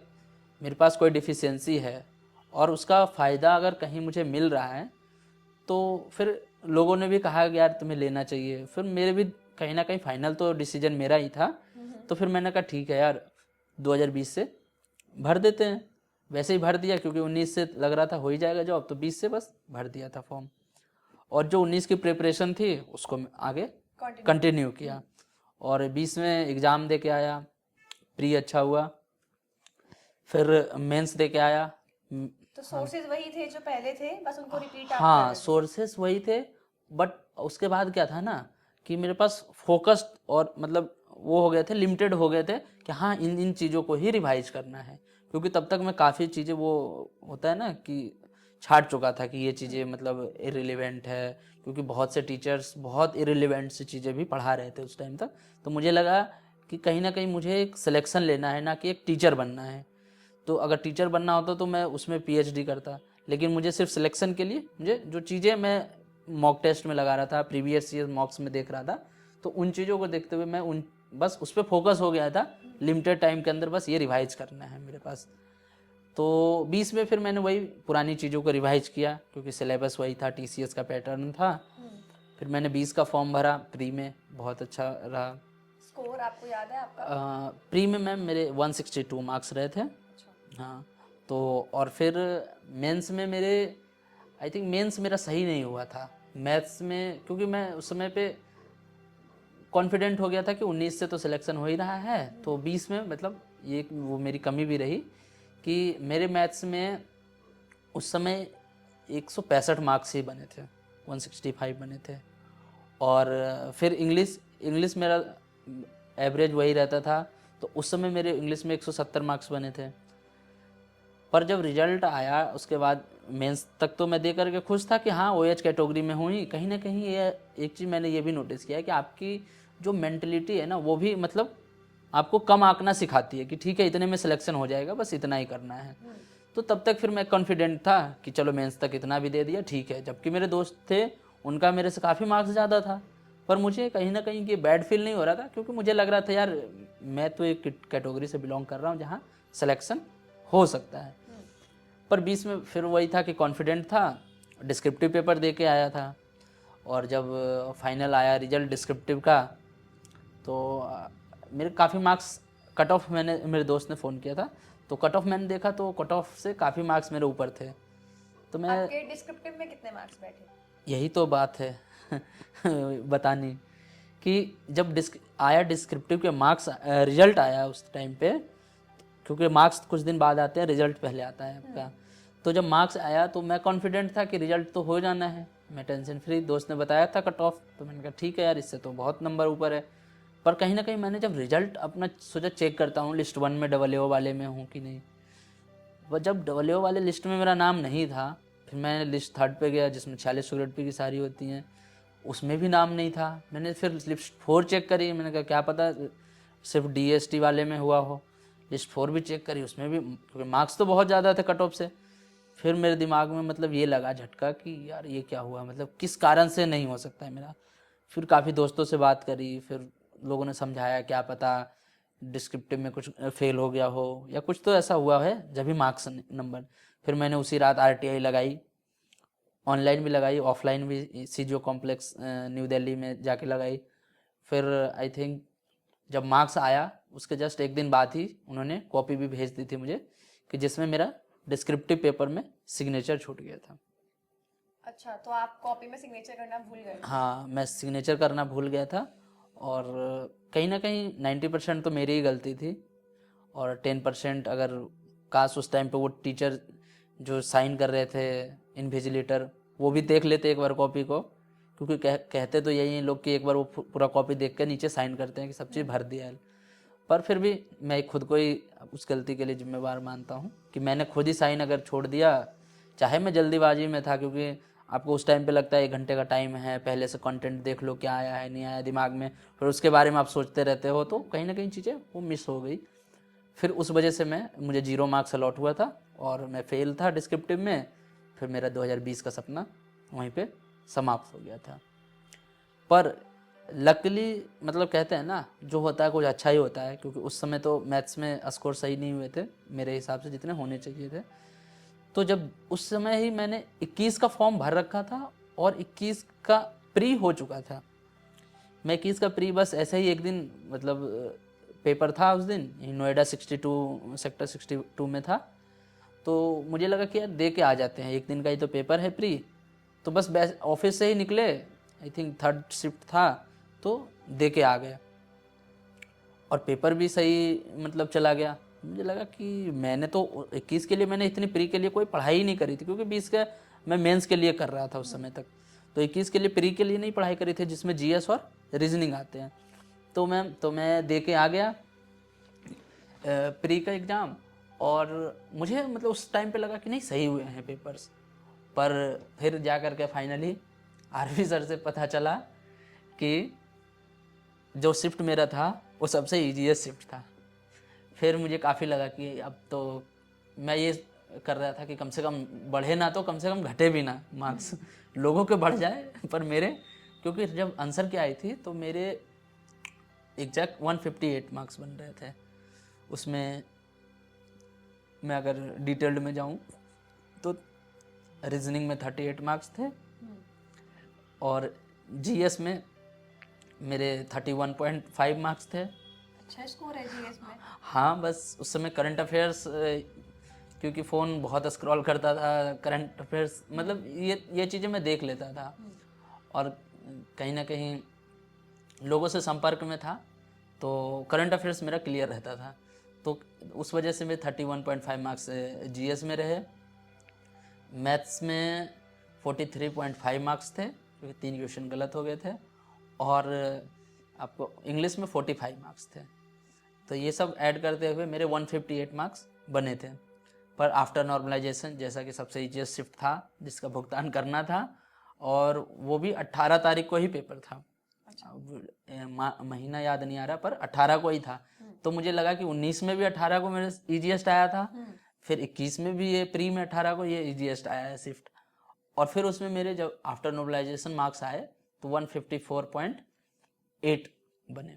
मेरे पास कोई डिफिशियंसी है और उसका फ़ायदा अगर कहीं मुझे मिल रहा है तो फिर लोगों ने भी कहा कि यार तुम्हें लेना चाहिए। फिर मेरे भी कहीं ना कहीं फाइनल तो डिसीजन मेरा ही था। तो फिर मैंने कहा ठीक है यार 2020 से भर देते हैं। वैसे ही भर दिया क्योंकि 19 से लग रहा था हो ही जाएगा जॉब, तो 20 से बस भर दिया था फॉर्म और जो 19 की प्रिपरेशन थी उसको आगे कंटिन्यू किया और 20 में एग्ज़ाम दे के आया, प्री अच्छा हुआ, फिर मेंस दे के आया। तो सोर्सेज वही थे जो पहले थे, बस उनको रिपीट आप कर हाँ, रहे थे? सोर्सेस वही थे, बट उसके बाद क्या था ना कि मेरे पास फोकस्ड और मतलब वो हो गए थे, लिमिटेड हो गए थे कि हाँ इन चीज़ों को ही रिवाइज करना है, क्योंकि तब तक मैं काफ़ी चीज़ें वो होता है ना कि छाट चुका था कि ये चीज़ें मतलब इरिलेवेंट है, क्योंकि बहुत से टीचर्स बहुत इरिलेवेंट सी चीज़ें भी पढ़ा रहे थे उस टाइम तक। तो मुझे लगा कि कहीं ना कहीं मुझे एक सिलेक्शन लेना है, ना कि एक टीचर बनना है। तो अगर टीचर बनना होता तो मैं उसमें PhD करता, लेकिन मुझे सिर्फ सिलेक्शन के लिए मुझे जो चीज़ें मैं मॉक टेस्ट में लगा रहा था, प्रीवियस ईयर मॉक्स में देख रहा था, तो उन चीज़ों को देखते हुए मैं बस उस पर फोकस हो गया था। लिमिटेड टाइम के अंदर बस ये रिवाइज करना है मेरे पास। तो 20 में फिर मैंने वही पुरानी चीज़ों को रिवाइज किया क्योंकि सिलेबस वही था, TCS का पैटर्न था। फिर मैंने 20 का फॉर्म भरा, प्री में बहुत अच्छा रहा। स्कोर आपको याद है आपका? प्री में मैम मेरे 162 मार्क्स रहे थे। हाँ, तो और फिर मेंस में मेरे आई थिंक मेंस मेरा सही नहीं हुआ था मैथ्स में, क्योंकि मैं उस समय पे कॉन्फिडेंट हो गया था कि 19 से तो सिलेक्शन हो ही रहा है, तो 20 में मतलब ये वो मेरी कमी भी रही कि मेरे मैथ्स में उस समय 165 मार्क्स ही बने थे, 165 बने थे। और फिर इंग्लिश मेरा एवरेज वही रहता था, तो उस समय मेरे इंग्लिश में 170 मार्क्स बने थे। पर जब रिजल्ट आया उसके बाद मेंस तक तो मैं दे करके खुश था कि हाँ OH कैटेगरी में हूँ ही। कहीं ना कहीं ये एक चीज़ मैंने ये भी नोटिस किया है कि आपकी जो मेंटलिटी है ना वो भी मतलब आपको कम आंकना सिखाती है कि ठीक है इतने में सिलेक्शन हो जाएगा, बस इतना ही करना है। तो तब तक फिर मैं कॉन्फिडेंट था कि चलो मेंस तक इतना भी दे दिया ठीक है। जबकि मेरे दोस्त थे उनका मेरे से काफ़ी मार्क्स ज़्यादा था, पर मुझे कहीं ना कहीं ये बैड फील नहीं हो रहा था, क्योंकि मुझे लग रहा था यार मैं तो एक कैटेगरी से बिलोंग कर रहा हूँ जहाँ सिलेक्शन हो सकता है। पर बीच में फिर वही था कि कॉन्फिडेंट था, डिस्क्रिप्टिव पेपर दे के आया था, और जब फाइनल आया रिजल्ट डिस्क्रिप्टिव का तो मेरे काफ़ी मार्क्स कट ऑफ, मैंने मेरे दोस्त ने फ़ोन किया था तो कट ऑफ मैंने देखा तो कट ऑफ से काफ़ी मार्क्स मेरे ऊपर थे। तो मैं आपके डिस्क्रिप्टिव में कितने मार्क्स बैठे? यही तो बात है बतानी कि जब आया डिस्क्रिप्टिव के मार्क्स, रिजल्ट आया उस टाइम पे, क्योंकि मार्क्स कुछ दिन बाद आते हैं, रिजल्ट पहले आता है आपका। तो जब मार्क्स आया तो मैं कॉन्फिडेंट था कि रिजल्ट तो हो जाना है, मैं टेंशन फ्री। दोस्त ने बताया था कट ऑफ, तो मैंने कहा ठीक है यार इससे तो बहुत नंबर ऊपर है। पर कहीं ना कहीं मैंने जब रिजल्ट अपना सोचा चेक करता हूँ लिस्ट 1 में AA वाले में हूँ कि नहीं, वह जब AA वाले लिस्ट में मेरा नाम नहीं था, फिर मैं लिस्ट 3rd पे गया जिसमें 46 रुपये की सारी होती हैं, उसमें भी नाम नहीं था। मैंने फिर लिस्ट 4 चेक करी, मैंने कहा क्या पता सिर्फ DST वाले में हुआ हो। लिस्ट 4 भी चेक करी, उसमें भी, क्योंकि मार्क्स तो बहुत ज़्यादा थे कट ऑफ से। फिर मेरे दिमाग में मतलब ये लगा झटका कि यार ये क्या हुआ, मतलब किस कारण से नहीं हो सकता है मेरा। फिर काफ़ी दोस्तों से बात करी, फिर लोगों ने समझाया क्या पता डिस्क्रिप्टिव में कुछ फेल हो गया हो या कुछ तो ऐसा हुआ है जब भी मार्क्स नंबर। फिर मैंने उसी रात RTI लगाई, ऑनलाइन भी लगाई, ऑफलाइन भी CGO कॉम्प्लेक्स न्यू दिल्ली में जाके लगाई। फिर आई थिंक जब मार्क्स आया उसके जस्ट एक दिन बाद ही उन्होंने कॉपी भी भेज दी थी मुझे, कि जिसमें मेरा डिस्क्रिप्टिव पेपर में सिग्नेचर छूट गया था। अच्छा, तो आप कॉपी में सिग्नेचर करना भूल गए? हाँ, मैं सिग्नेचर करना भूल गया था, और कहीं ना कहीं 90% तो मेरी ही गलती थी, और 10% अगर काश उस टाइम पे वो टीचर जो साइन कर रहे थे इन्विजिलेटर वो भी देख लेते एक बार कॉपी को, क्योंकि कहते तो यही हैं लोग कि एक बार वो पूरा कॉपी देख कर नीचे साइन करते हैं कि सब चीज़ भर दिया है। पर फिर भी मैं खुद को ही उस गलती के लिए जिम्मेवार मानता हूँ कि मैंने खुद ही साइन अगर छोड़ दिया, चाहे मैं जल्दीबाजी में था, क्योंकि आपको उस टाइम पे लगता है 1 घंटे का टाइम है, पहले से कंटेंट देख लो क्या आया है नहीं आया दिमाग में, फिर उसके बारे में आप सोचते रहते हो, तो कहीं ना कहीं चीज़ें वो मिस हो गई। फिर उस वजह से मुझे 0 मार्क्स अलॉट हुआ था और मैं फेल था डिस्क्रिप्टिव में। फिर मेरा 2020 का सपना वहीं पे समाप्त हो गया था। पर लकीली मतलब कहते हैं ना जो होता है कुछ अच्छा ही होता है, क्योंकि उस समय तो मैथ्स में स्कोर सही नहीं हुए थे मेरे हिसाब से जितने होने चाहिए थे। तो जब उस समय ही मैंने 21 का फॉर्म भर रखा था और 21 का प्री हो चुका था। मैं 21 का प्री बस ऐसे ही एक दिन, मतलब पेपर था उस दिन नोएडा 62 सेक्टर 62 में था, तो मुझे लगा कि यार दे के आ जाते हैं, एक दिन का ही तो पेपर है प्री। तो बस ऑफिस से ही निकले, आई थिंक 3rd शिफ्ट था, तो दे के आ गए और पेपर भी सही मतलब चला गया। मुझे लगा कि मैंने तो 21 के लिए मैंने इतनी प्री के लिए कोई पढ़ाई ही नहीं करी थी, क्योंकि 20 का मैं मेंस के लिए कर रहा था उस समय तक। तो 21 के लिए प्री के लिए नहीं पढ़ाई करी थी जिसमें GS और रीजनिंग आते हैं। तो मैं दे के आ गया प्री का एग्ज़ाम, और मुझे मतलब उस टाइम पे लगा कि नहीं सही हुए हैं पेपर्स। पर फिर जा कर के फाइनली RV सर से पता चला कि जो शिफ्ट मेरा था वो सबसे ईजीएस्ट शिफ्ट था। फिर मुझे काफ़ी लगा कि अब तो मैं ये कर रहा था कि कम से कम बढ़े ना तो कम से कम घटे भी ना मार्क्स, लोगों के बढ़ जाए पर मेरे, क्योंकि जब आंसर की आई थी तो मेरे एग्जैक्ट 158 मार्क्स बन रहे थे। उसमें मैं अगर डिटेल्ड में जाऊं तो रीजनिंग में 38 मार्क्स थे और GS में मेरे 31.5 मार्क्स थे। अच्छा स्कोर है GS में? हाँ, बस उस समय करंट अफेयर्स, क्योंकि फ़ोन बहुत स्क्रॉल करता था, करंट अफेयर्स मतलब ये चीज़ें मैं देख लेता था, और कहीं ना कहीं लोगों से संपर्क में था, तो करंट अफेयर्स मेरा क्लियर रहता था। तो उस वजह से मेरे 31.5 मार्क्स GS में रहे। मैथ्स में 43.5 मार्क्स थे, क्योंकि 3 क्वेश्चन गलत हो गए थे, और आपको इंग्लिश में 45 मार्क्स थे। तो ये सब ऐड करते हुए मेरे 158 मार्क्स बने थे। पर आफ्टर नॉर्मलाइजेशन, जैसा कि सबसे ईजीएस्ट शिफ्ट था जिसका भुगतान करना था, और वो भी 18 तारीख को ही पेपर था। महीना याद नहीं आ रहा, पर 18 को ही था। तो मुझे लगा कि 19 में भी 18 को मेरे ईजीएस्ट आया था, फिर 21 में भी ये प्री में 18 को ये ईजीएस्ट आया है शिफ्ट, और फिर उसमें मेरे जब आफ्टर नोबलाइजेशन मार्क्स आए तो 154.8 बने।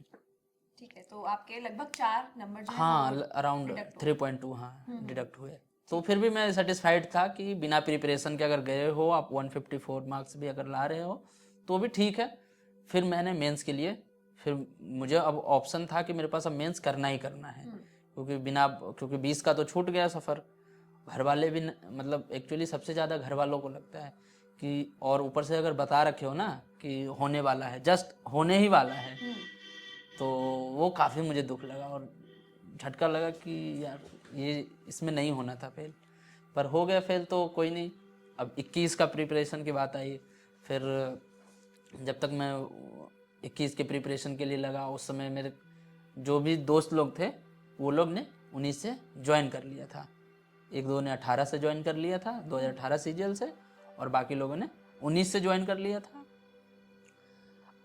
ठीक है, तो आपके लगभग 4 नंबर जो है हाँ, वो अराउंड deduct हुए। 3.2 हाँ डिडक्ट हुए। तो फिर भी मैं सेटिस्फाइड था कि बिना प्रिपरेशन के अगर गए हो आप 154 मार्क्स भी अगर ला रहे हो तो भी ठीक है। फिर मैंने मेंस के लिए, फिर मुझे अब ऑप्शन था कि मेरे पास अब मेंस करना ही करना है, क्योंकि 20 का तो छूट गया सफ़र। घर वाले भी मतलब एक्चुअली सबसे ज़्यादा घर वालों को लगता है कि, और ऊपर से अगर बता रखे हो ना कि होने वाला है, जस्ट होने ही वाला है, तो वो काफ़ी मुझे दुख लगा और झटका लगा कि यार ये इसमें नहीं होना था फेल, पर हो गया फेल तो कोई नहीं। अब 21 का प्रिपरेशन की बात आई, फिर जब तक मैं 21 के प्रिपरेशन के लिए लगा उस समय मेरे जो भी दोस्त लोग थे वो लोग ने 19 से ज्वाइन कर लिया था। एक दो ने 18 से ज्वाइन कर लिया था 2018 सीजीएल से, और बाकी लोगों ने 19 से ज्वाइन कर लिया था।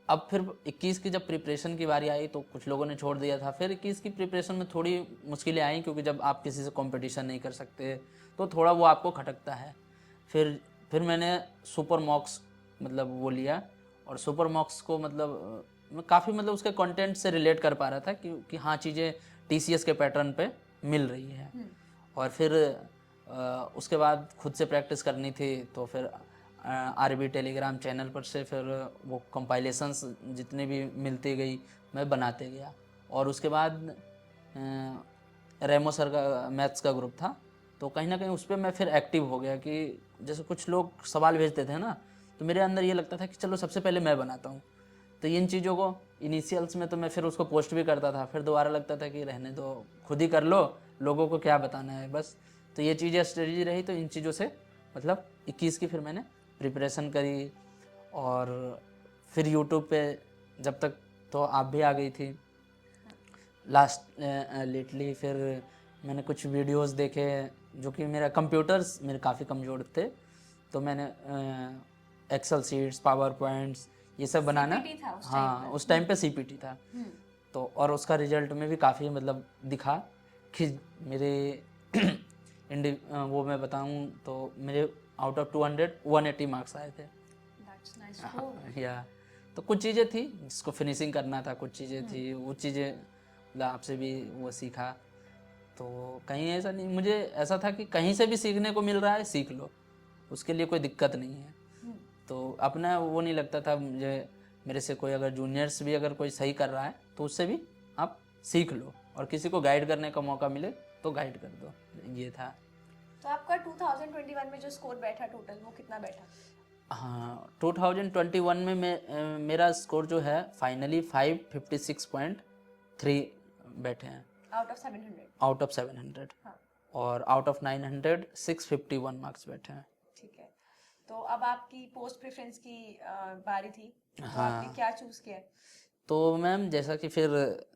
अब फिर 21 की जब प्रिपरेशन की बारी आई तो कुछ लोगों ने छोड़ दिया था। फिर 21 की प्रिपरेशन में थोड़ी मुश्किलें आई, क्योंकि जब आप किसी से कंपटीशन नहीं कर सकते तो थोड़ा वो आपको खटकता है। फिर मैंने सुपर मॉक्स मतलब वो लिया, और सुपर मॉक्स को मतलब मैं काफ़ी मतलब उसके कंटेंट से रिलेट कर पा रहा था कि हाँ चीज़ें टीसीएस के पैटर्न पे मिल रही है। और फिर उसके बाद खुद से प्रैक्टिस करनी थी, तो फिर आरबी टेलीग्राम चैनल पर से फिर वो कंपाइलेशंस जितने भी मिलती गई मैं बनाते गया। और उसके बाद रेमो सर का मैथ्स का ग्रुप था, तो कहीं ना कहीं उस पर मैं फिर एक्टिव हो गया कि जैसे कुछ लोग सवाल भेजते थे ना, तो मेरे अंदर ये लगता था कि चलो सबसे पहले मैं बनाता हूँ। तो इन चीज़ों को इनिशियल्स में तो मैं फिर उसको पोस्ट भी करता था, फिर दोबारा लगता था कि रहने दो, खुद ही कर लो, लोगों को क्या बताना है बस। तो ये चीज़ें स्ट्रेटजी रही, तो इन चीज़ों से मतलब 21 की फिर मैंने प्रिपरेशन करी। और फिर यूट्यूब पे जब तक तो आप भी आ गई थी लास्ट लेटली, फिर मैंने कुछ वीडियोस देखे जो कि मेरा कंप्यूटर्स मेरे काफ़ी कमज़ोर थे, तो मैंने एक्सेल शीट्स, पावर पॉइंट्स ये सब बनाना, CPT था उस time हाँ उस टाइम पे सीपीटी था। तो और उसका रिजल्ट में भी काफ़ी मतलब दिखा कि मेरे वो मैं बताऊं तो मेरे आउट ऑफ 200 180 मार्क्स आए थे। That's nice. Oh. या तो कुछ चीज़ें थी जिसको फिनिशिंग करना था, कुछ चीज़ें थी वो चीज़ें मतलब आपसे भी वो सीखा। तो कहीं ऐसा नहीं, मुझे ऐसा था कि कहीं से भी सीखने को मिल रहा है सीख लो, उसके लिए कोई दिक्कत नहीं है। तो अपना वो नहीं लगता था मुझे, मेरे से कोई अगर जूनियर्स भी अगर कोई सही कर रहा है तो उससे भी आप सीख लो, और किसी को गाइड करने का मौका मिले तो गाइड कर दो, ये था। तो आपका 2021 में जो स्कोर बैठा टोटल वो कितना बैठा? हाँ 2021 में मेरा स्कोर जो है फाइनली 556.3 बैठे हैं आउट ऑफ 700? आउट ऑफ 700, हाँ। और आउट ऑफ 900 651 मार्क्स बैठे हैं। ठीक है, तो अब आपकी पोस्ट प्रेफरेंस की बारी थी, तो हाँ। आपने क्या चूज किया? तो मैम जैसा कि फिर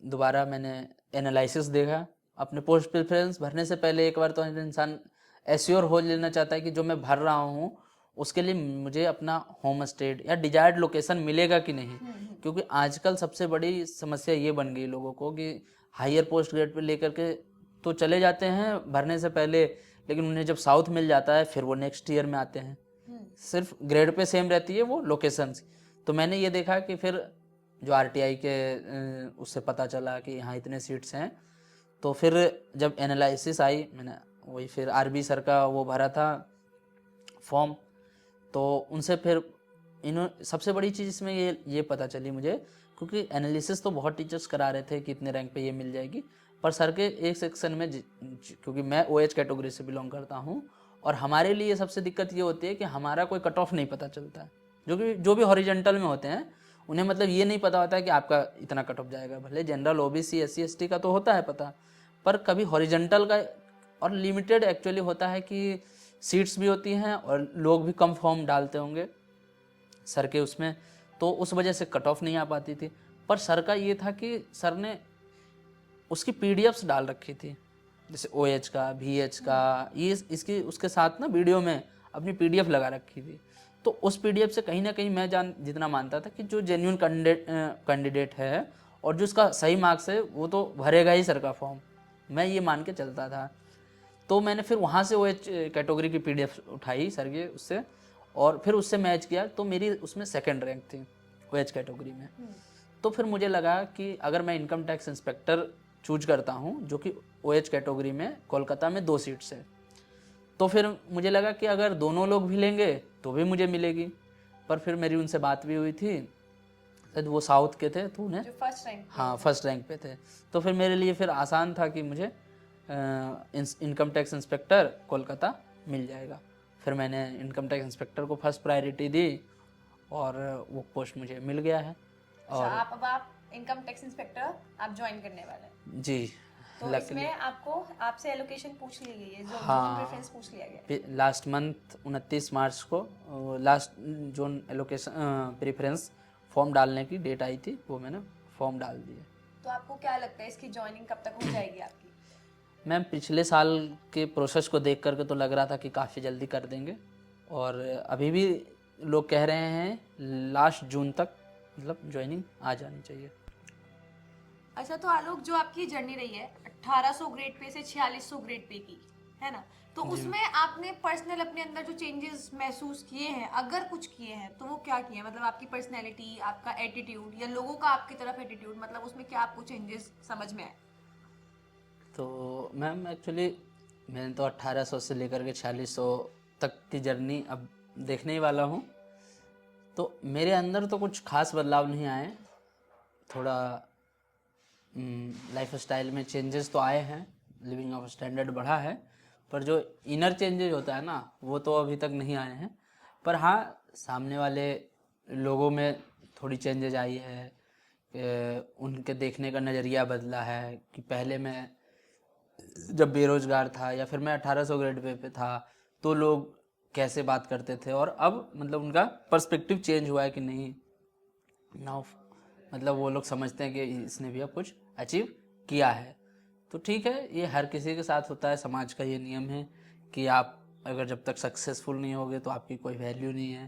दोबारा मैंने एनालिसिस देखा, अपने पोस्ट प्रेफरेंस भरने से पहले एक बार तो इंसान एश्योर हो लेना चाहता है कि जो मैं भर रहा हूँ उसके लिए मुझे अपना होम स्टेट या डिजायर्ड लोकेशन मिलेगा कि नहीं। क्योंकि आजकल सबसे बड़ी समस्या ये बन गई लोगों को कि हायर पोस्ट ग्रेड पे लेकर के तो चले जाते हैं भरने से पहले, लेकिन उन्हें जब साउथ मिल जाता है फिर वो नेक्स्ट ईयर में आते हैं, सिर्फ ग्रेड पे सेम रहती है वो लोकेशंस। तो मैंने ये देखा कि फिर जो आरटीआई के उससे पता चला कि यहाँ इतने सीट्स हैं, तो फिर जब एनालिसिस आई मैंने वही फिर आरबी सर का वो भरा था फॉर्म, तो उनसे फिर सबसे बड़ी चीज़ इसमें ये पता चली मुझे, क्योंकि एनालिसिस तो बहुत टीचर्स करा रहे थे कि इतने रैंक पे ये मिल जाएगी, पर सर के एक सेक्शन में क्योंकि मैं ओएच कैटेगरी से बिलोंग करता हूँ, और हमारे लिए सबसे दिक्कत ये होती है कि हमारा कोई कट ऑफ नहीं पता चलता, जो भी हॉरिजेंटल में होते हैं उन्हें मतलब ये नहीं पता होता है कि आपका इतना कट ऑफ जाएगा। भले जनरल ओबीसी एससी एसटी का तो होता है पता, पर कभी हॉरिजेंटल का और लिमिटेड एक्चुअली होता है कि सीट्स भी होती हैं और लोग भी कम फॉर्म डालते होंगे सर के उसमें, तो उस वजह से कट ऑफ नहीं आ पाती थी। पर सर का ये था कि सर ने उसकी पीडीएफ्स डाल रखी थी, जैसे ओएच का VH का, ये इसकी उसके साथ ना वीडियो में अपनी पीडीएफ लगा रखी थी। तो उस पीडीएफ से कहीं ना कहीं मैं जितना मानता था कि जो जेन्युइन कैंडिडेट है और जो उसका सही मार्क्स है वो तो भरेगा ही सर का फॉर्म, मैं ये मान के चलता था। तो मैंने फिर वहाँ से OH कैटेगरी की PDF उठाई सर के उससे, और फिर उससे मैच किया तो मेरी उसमें सेकंड रैंक थी OH कैटेगरी में। तो फिर मुझे लगा कि अगर मैं इनकम टैक्स इंस्पेक्टर चूज करता हूँ, जो कि OH कैटेगरी में कोलकाता में 2 सीट्स है, तो फिर मुझे लगा कि अगर दोनों लोग भी लेंगे तो भी मुझे मिलेगी। पर फिर मेरी उनसे बात भी हुई थी, शायद वो साउथ के थे, तो उन्हें जो फर्स्ट रैंक हाँ फर्स्ट रैंक पे थे, तो फिर मेरे लिए फिर आसान था कि मुझे इनकम टैक्स इंस्पेक्टर कोलकाता मिल जाएगा। फिर मैंने इनकम टैक्स इंस्पेक्टर को फर्स्ट प्रायोरिटी दी और वो पोस्ट मुझे मिल गया है। अच्छा, आप इनकम टैक्स इंस्पेक्टर आप ज्वाइन करने वाले हैं। जी, तो इसमें आपसे एलोकेशन पूछ ली गई है, जो हाँ, प्रेफरेंस पूछ लिया गया है। लास्ट मंथ 29 मार्च को last zone allocation preference form डालने की डेट आई थी, वो मैंने फॉर्म डाल दिया। तो आपको क्या लगता है इसकी ज्वाइनिंग कब तक हो जाएगी आपकी? मैम पिछले साल के प्रोसेस को देख करके तो लग रहा था कि काफ़ी जल्दी कर देंगे, और अभी भी लोग कह रहे हैं लास्ट जून तक मतलब ज्वाइनिंग आ जानी चाहिए। अच्छा, तो आलोक, जो आपकी जर्नी रही है 1800 ग्रेड पे से 4600 ग्रेड पे की, है ना, तो उसमें आपने पर्सनल अपने अंदर जो चेंजेस महसूस किए हैं, अगर कुछ किए हैं, तो वो क्या किए हैं? मतलब आपकी पर्सनैलिटी, आपका एटीट्यूड, या लोगों का आपकी तरफ एटीट्यूड, मतलब उसमें क्या आपको चेंजेस समझ में आए? तो मैम एक्चुअली मैंने तो 1800 से लेकर के 4600 तक की जर्नी अब देखने ही वाला हूँ, तो मेरे अंदर तो कुछ खास बदलाव नहीं आए। थोड़ा लाइफ स्टाइल में चेंजेस तो आए हैं, लिविंग ऑफ स्टैंडर्ड बढ़ा है, पर जो इनर चेंजेस होता है ना, वो तो अभी तक नहीं आए हैं। पर हाँ, सामने वाले लोगों में थोड़ी चेंजेस आई है, उनके देखने का नज़रिया बदला है कि पहले मैं जब बेरोज़गार था या फिर मैं 1800 ग्रेड पे था तो लोग कैसे बात करते थे, और अब मतलब उनका पर्सपेक्टिव चेंज हुआ है कि नहीं, नाउ मतलब वो लोग समझते हैं कि इसने भी अब कुछ अचीव किया है। तो ठीक है, ये हर किसी के साथ होता है, समाज का ये नियम है कि आप अगर जब तक सक्सेसफुल नहीं होगे तो आपकी कोई वैल्यू नहीं है।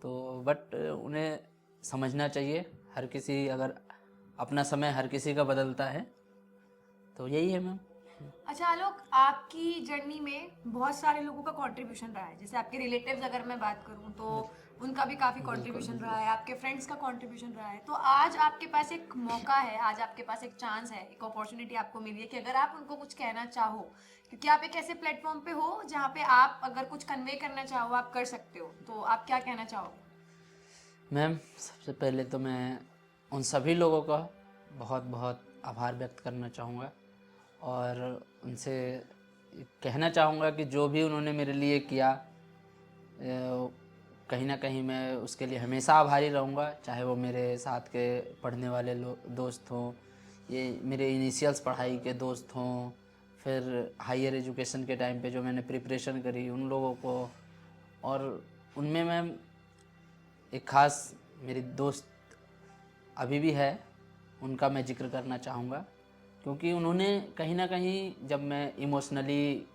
तो बट उन्हें समझना चाहिए, हर किसी अगर अपना समय हर किसी का बदलता है, तो यही है मैम। अच्छा आलोक, आपकी जर्नी में बहुत सारे लोगों का कंट्रीब्यूशन रहा है, जैसे आपके रिलेटिव्स अगर मैं बात करूं तो उनका भी काफ़ी कंट्रीब्यूशन रहा है, आपके फ्रेंड्स का कंट्रीब्यूशन रहा है। तो आज आपके पास एक मौका है, आज आपके पास एक चांस है, एक अपॉर्चुनिटी आपको मिली है कि अगर आप उनको कुछ कहना चाहो, क्योंकि आप एक ऐसे प्लेटफॉर्म पे हो जहाँ पे आप अगर कुछ कन्वे करना चाहो आप कर सकते हो, तो आप क्या कहना चाहोगे? मैम सबसे पहले तो मैं उन सभी लोगों का बहुत बहुत आभार व्यक्त करना चाहूँगा, और उनसे कहना चाहूँगा कि जो भी उन्होंने मेरे लिए किया, कहीं ना कहीं मैं उसके लिए हमेशा आभारी रहूँगा, चाहे वो मेरे साथ के पढ़ने वाले दोस्त हों, ये मेरे इनिशियल्स पढ़ाई के दोस्त हों, फिर हायर एजुकेशन के टाइम पे जो मैंने प्रिपरेशन करी उन लोगों को, और उनमें मैं एक ख़ास मेरी दोस्त अभी भी है, उनका मैं जिक्र करना चाहूँगा, क्योंकि उन्होंने कहीं ना कहीं जब मैं इमोशनली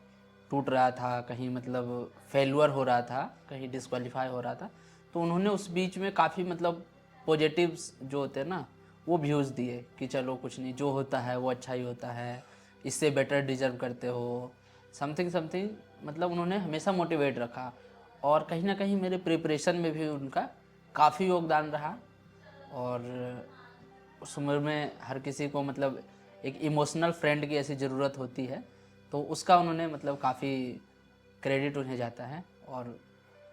टूट रहा था, कहीं मतलब फेलुअर हो रहा था, कहीं डिस्क्वालीफाई हो रहा था, तो उन्होंने उस बीच में काफ़ी मतलब पॉजिटिव्स जो होते हैं ना, वो व्यूज़ दिए कि चलो कुछ नहीं, जो होता है वो अच्छा ही होता है, इससे बेटर डिजर्व करते हो, समथिंग समथिंग, मतलब उन्होंने हमेशा मोटिवेट रखा, और कहीं ना कहीं मेरे प्रिपरेशन में भी उनका काफ़ी योगदान रहा। और उस उम्र में हर किसी को मतलब एक इमोशनल फ्रेंड की ऐसी ज़रूरत होती है, तो उसका उन्होंने मतलब काफ़ी क्रेडिट उन्हें जाता है, और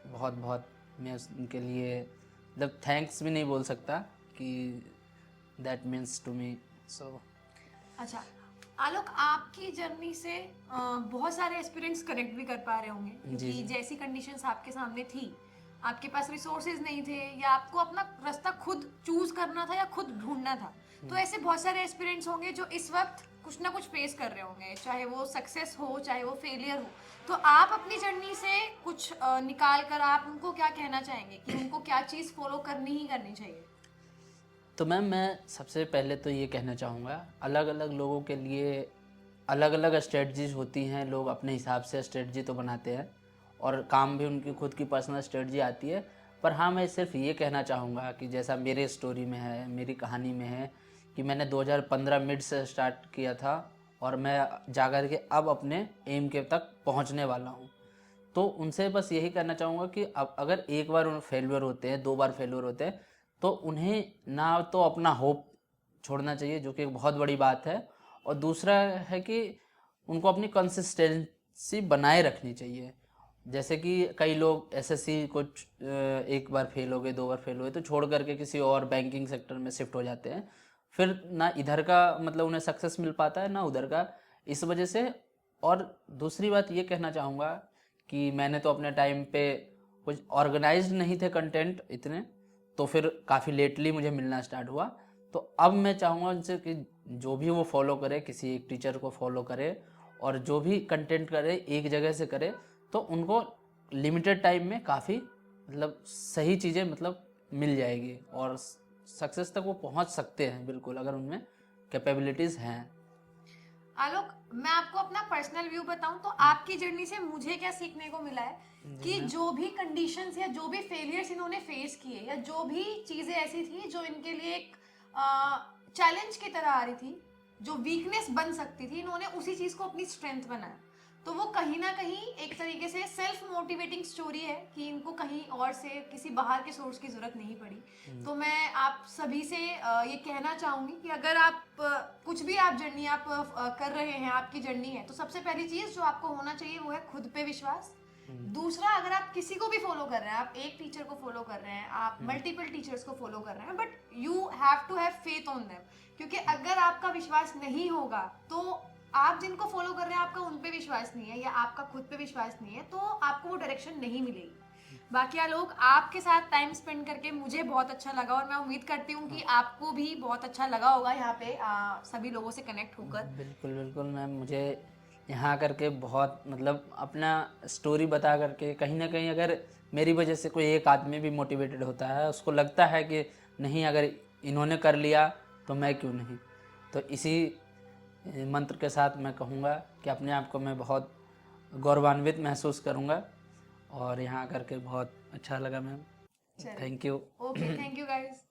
बहुत बहुत मैं उनके लिए मतलब थैंक्स भी नहीं बोल सकता कि दैट मीन्स टू मी। सो अच्छा आलोक, आपकी जर्नी से बहुत सारे एस्पिरेंट्स कनेक्ट भी कर पा रहे होंगे, क्योंकि जैसी कंडीशंस आपके सामने थी, आपके पास रिसोर्सेज नहीं थे, या आपको अपना रास्ता खुद चूज करना था या खुद ढूंढना था, तो ऐसे बहुत सारे एस्पिरेंट्स होंगे जो इस वक्त कुछ ना कुछ फेस कर रहे होंगे, चाहे वो सक्सेस हो चाहे वो फेलियर हो। तो आप अपनी जर्नी से कुछ निकाल कर आप उनको क्या कहना चाहेंगे कि उनको क्या चीज़ फॉलो करनी ही करनी चाहिए? तो मैम मैं सबसे पहले तो ये कहना चाहूँगा, अलग अलग लोगों के लिए अलग अलग स्ट्रेटजीज होती हैं, लोग अपने हिसाब से स्ट्रेटजी तो बनाते हैं, और काम भी उनकी खुद की पर्सनल स्ट्रेटजी आती है। पर हाँ, मैं सिर्फ ये कहना चाहूँगा कि जैसा मेरे स्टोरी में है, मेरी कहानी में है, कि मैंने 2015 मिड से स्टार्ट किया था, और मैं जा कर के अब अपने एम के तक पहुंचने वाला हूं। तो उनसे बस यही करना चाहूँगा कि अब अगर एक बार फेलियर होते हैं, 2 बार फेलियर होते हैं, तो उन्हें ना तो अपना होप छोड़ना चाहिए, जो कि एक बहुत बड़ी बात है, और दूसरा है कि उनको अपनी कंसिस्टेंसी बनाए रखनी चाहिए। जैसे कि कई लोग एसएससी कुछ एक बार फेल हो गए, 2 बार फेल हुए तो छोड़ करके किसी और बैंकिंग सेक्टर में शिफ्ट हो जाते हैं, फिर ना इधर का मतलब उन्हें सक्सेस मिल पाता है ना उधर का, इस वजह से। और दूसरी बात ये कहना चाहूँगा कि मैंने तो अपने टाइम पे कुछ ऑर्गेनाइज्ड नहीं थे कंटेंट इतने, तो फिर काफ़ी लेटली मुझे मिलना स्टार्ट हुआ। तो अब मैं चाहूँगा उनसे कि जो भी वो फॉलो करे, किसी एक टीचर को फॉलो करे, और जो भी कंटेंट करे एक जगह से करे, तो उनको लिमिटेड टाइम में काफ़ी मतलब सही चीज़ें मतलब मिल जाएगी और सक्सेस तक वो पहुंच सकते हैं बिल्कुल, अगर उनमें कैपेबिलिटीज़ हैं। आलोक, मैं आपको अपना पर्सनल व्यू बताऊं तो आपकी जर्नी से मुझे क्या सीखने को मिला है कि जो भी कंडीशंस या जो भी फेलियर्स इन्होंने फेस किए या जो भी चीजें ऐसी थी जो इनके लिए एक चैलेंज की तरह आ रही थी, जो वीकनेस बन सकती थी, इन्होंने उसी चीज को अपनी स्ट्रेंथ बनाया। तो वो कहीं ना कहीं एक तरीके से सेल्फ मोटिवेटिंग स्टोरी है कि इनको कहीं और से किसी बाहर के सोर्स की जरूरत नहीं पड़ी। तो मैं आप सभी से ये कहना चाहूंगी कि अगर आप कुछ भी आप जर्नी आप कर रहे हैं, आपकी जर्नी है, तो सबसे पहली चीज जो आपको होना चाहिए वो है खुद पे विश्वास। दूसरा, अगर आप किसी को भी फॉलो कर रहे हैं, आप एक टीचर को फॉलो कर रहे हैं, आप मल्टीपल टीचर्स को फॉलो कर रहे हैं, but you have to have faith on them, क्योंकि अगर आपका विश्वास नहीं होगा तो आप जिनको फॉलो कर रहे हैं आपका उन पे विश्वास नहीं है या आपका खुद पे विश्वास नहीं है, तो आपको वो डायरेक्शन नहीं मिलेगी। बाकी लोग, आपके साथ टाइम स्पेंड करके मुझे बहुत अच्छा लगा और मैं उम्मीद करती हूँ कि आपको भी बहुत अच्छा लगा होगा यहाँ पे सभी लोगों से कनेक्ट होकर। बिल्कुल बिल्कुल मैम, मुझे यहाँ करके बहुत मतलब अपना स्टोरी बता करके कहीं ना कहीं अगर मेरी वजह से कोई एक आदमी भी मोटिवेटेड होता है, उसको लगता है कि नहीं अगर इन्होंने कर लिया तो मैं क्यों नहीं, तो इसी मंत्र के साथ मैं कहूँगा कि अपने आप को मैं बहुत गौरवान्वित महसूस करूँगा और यहाँ करके बहुत अच्छा लगा ma'am. Thank you. Okay, thank you guys.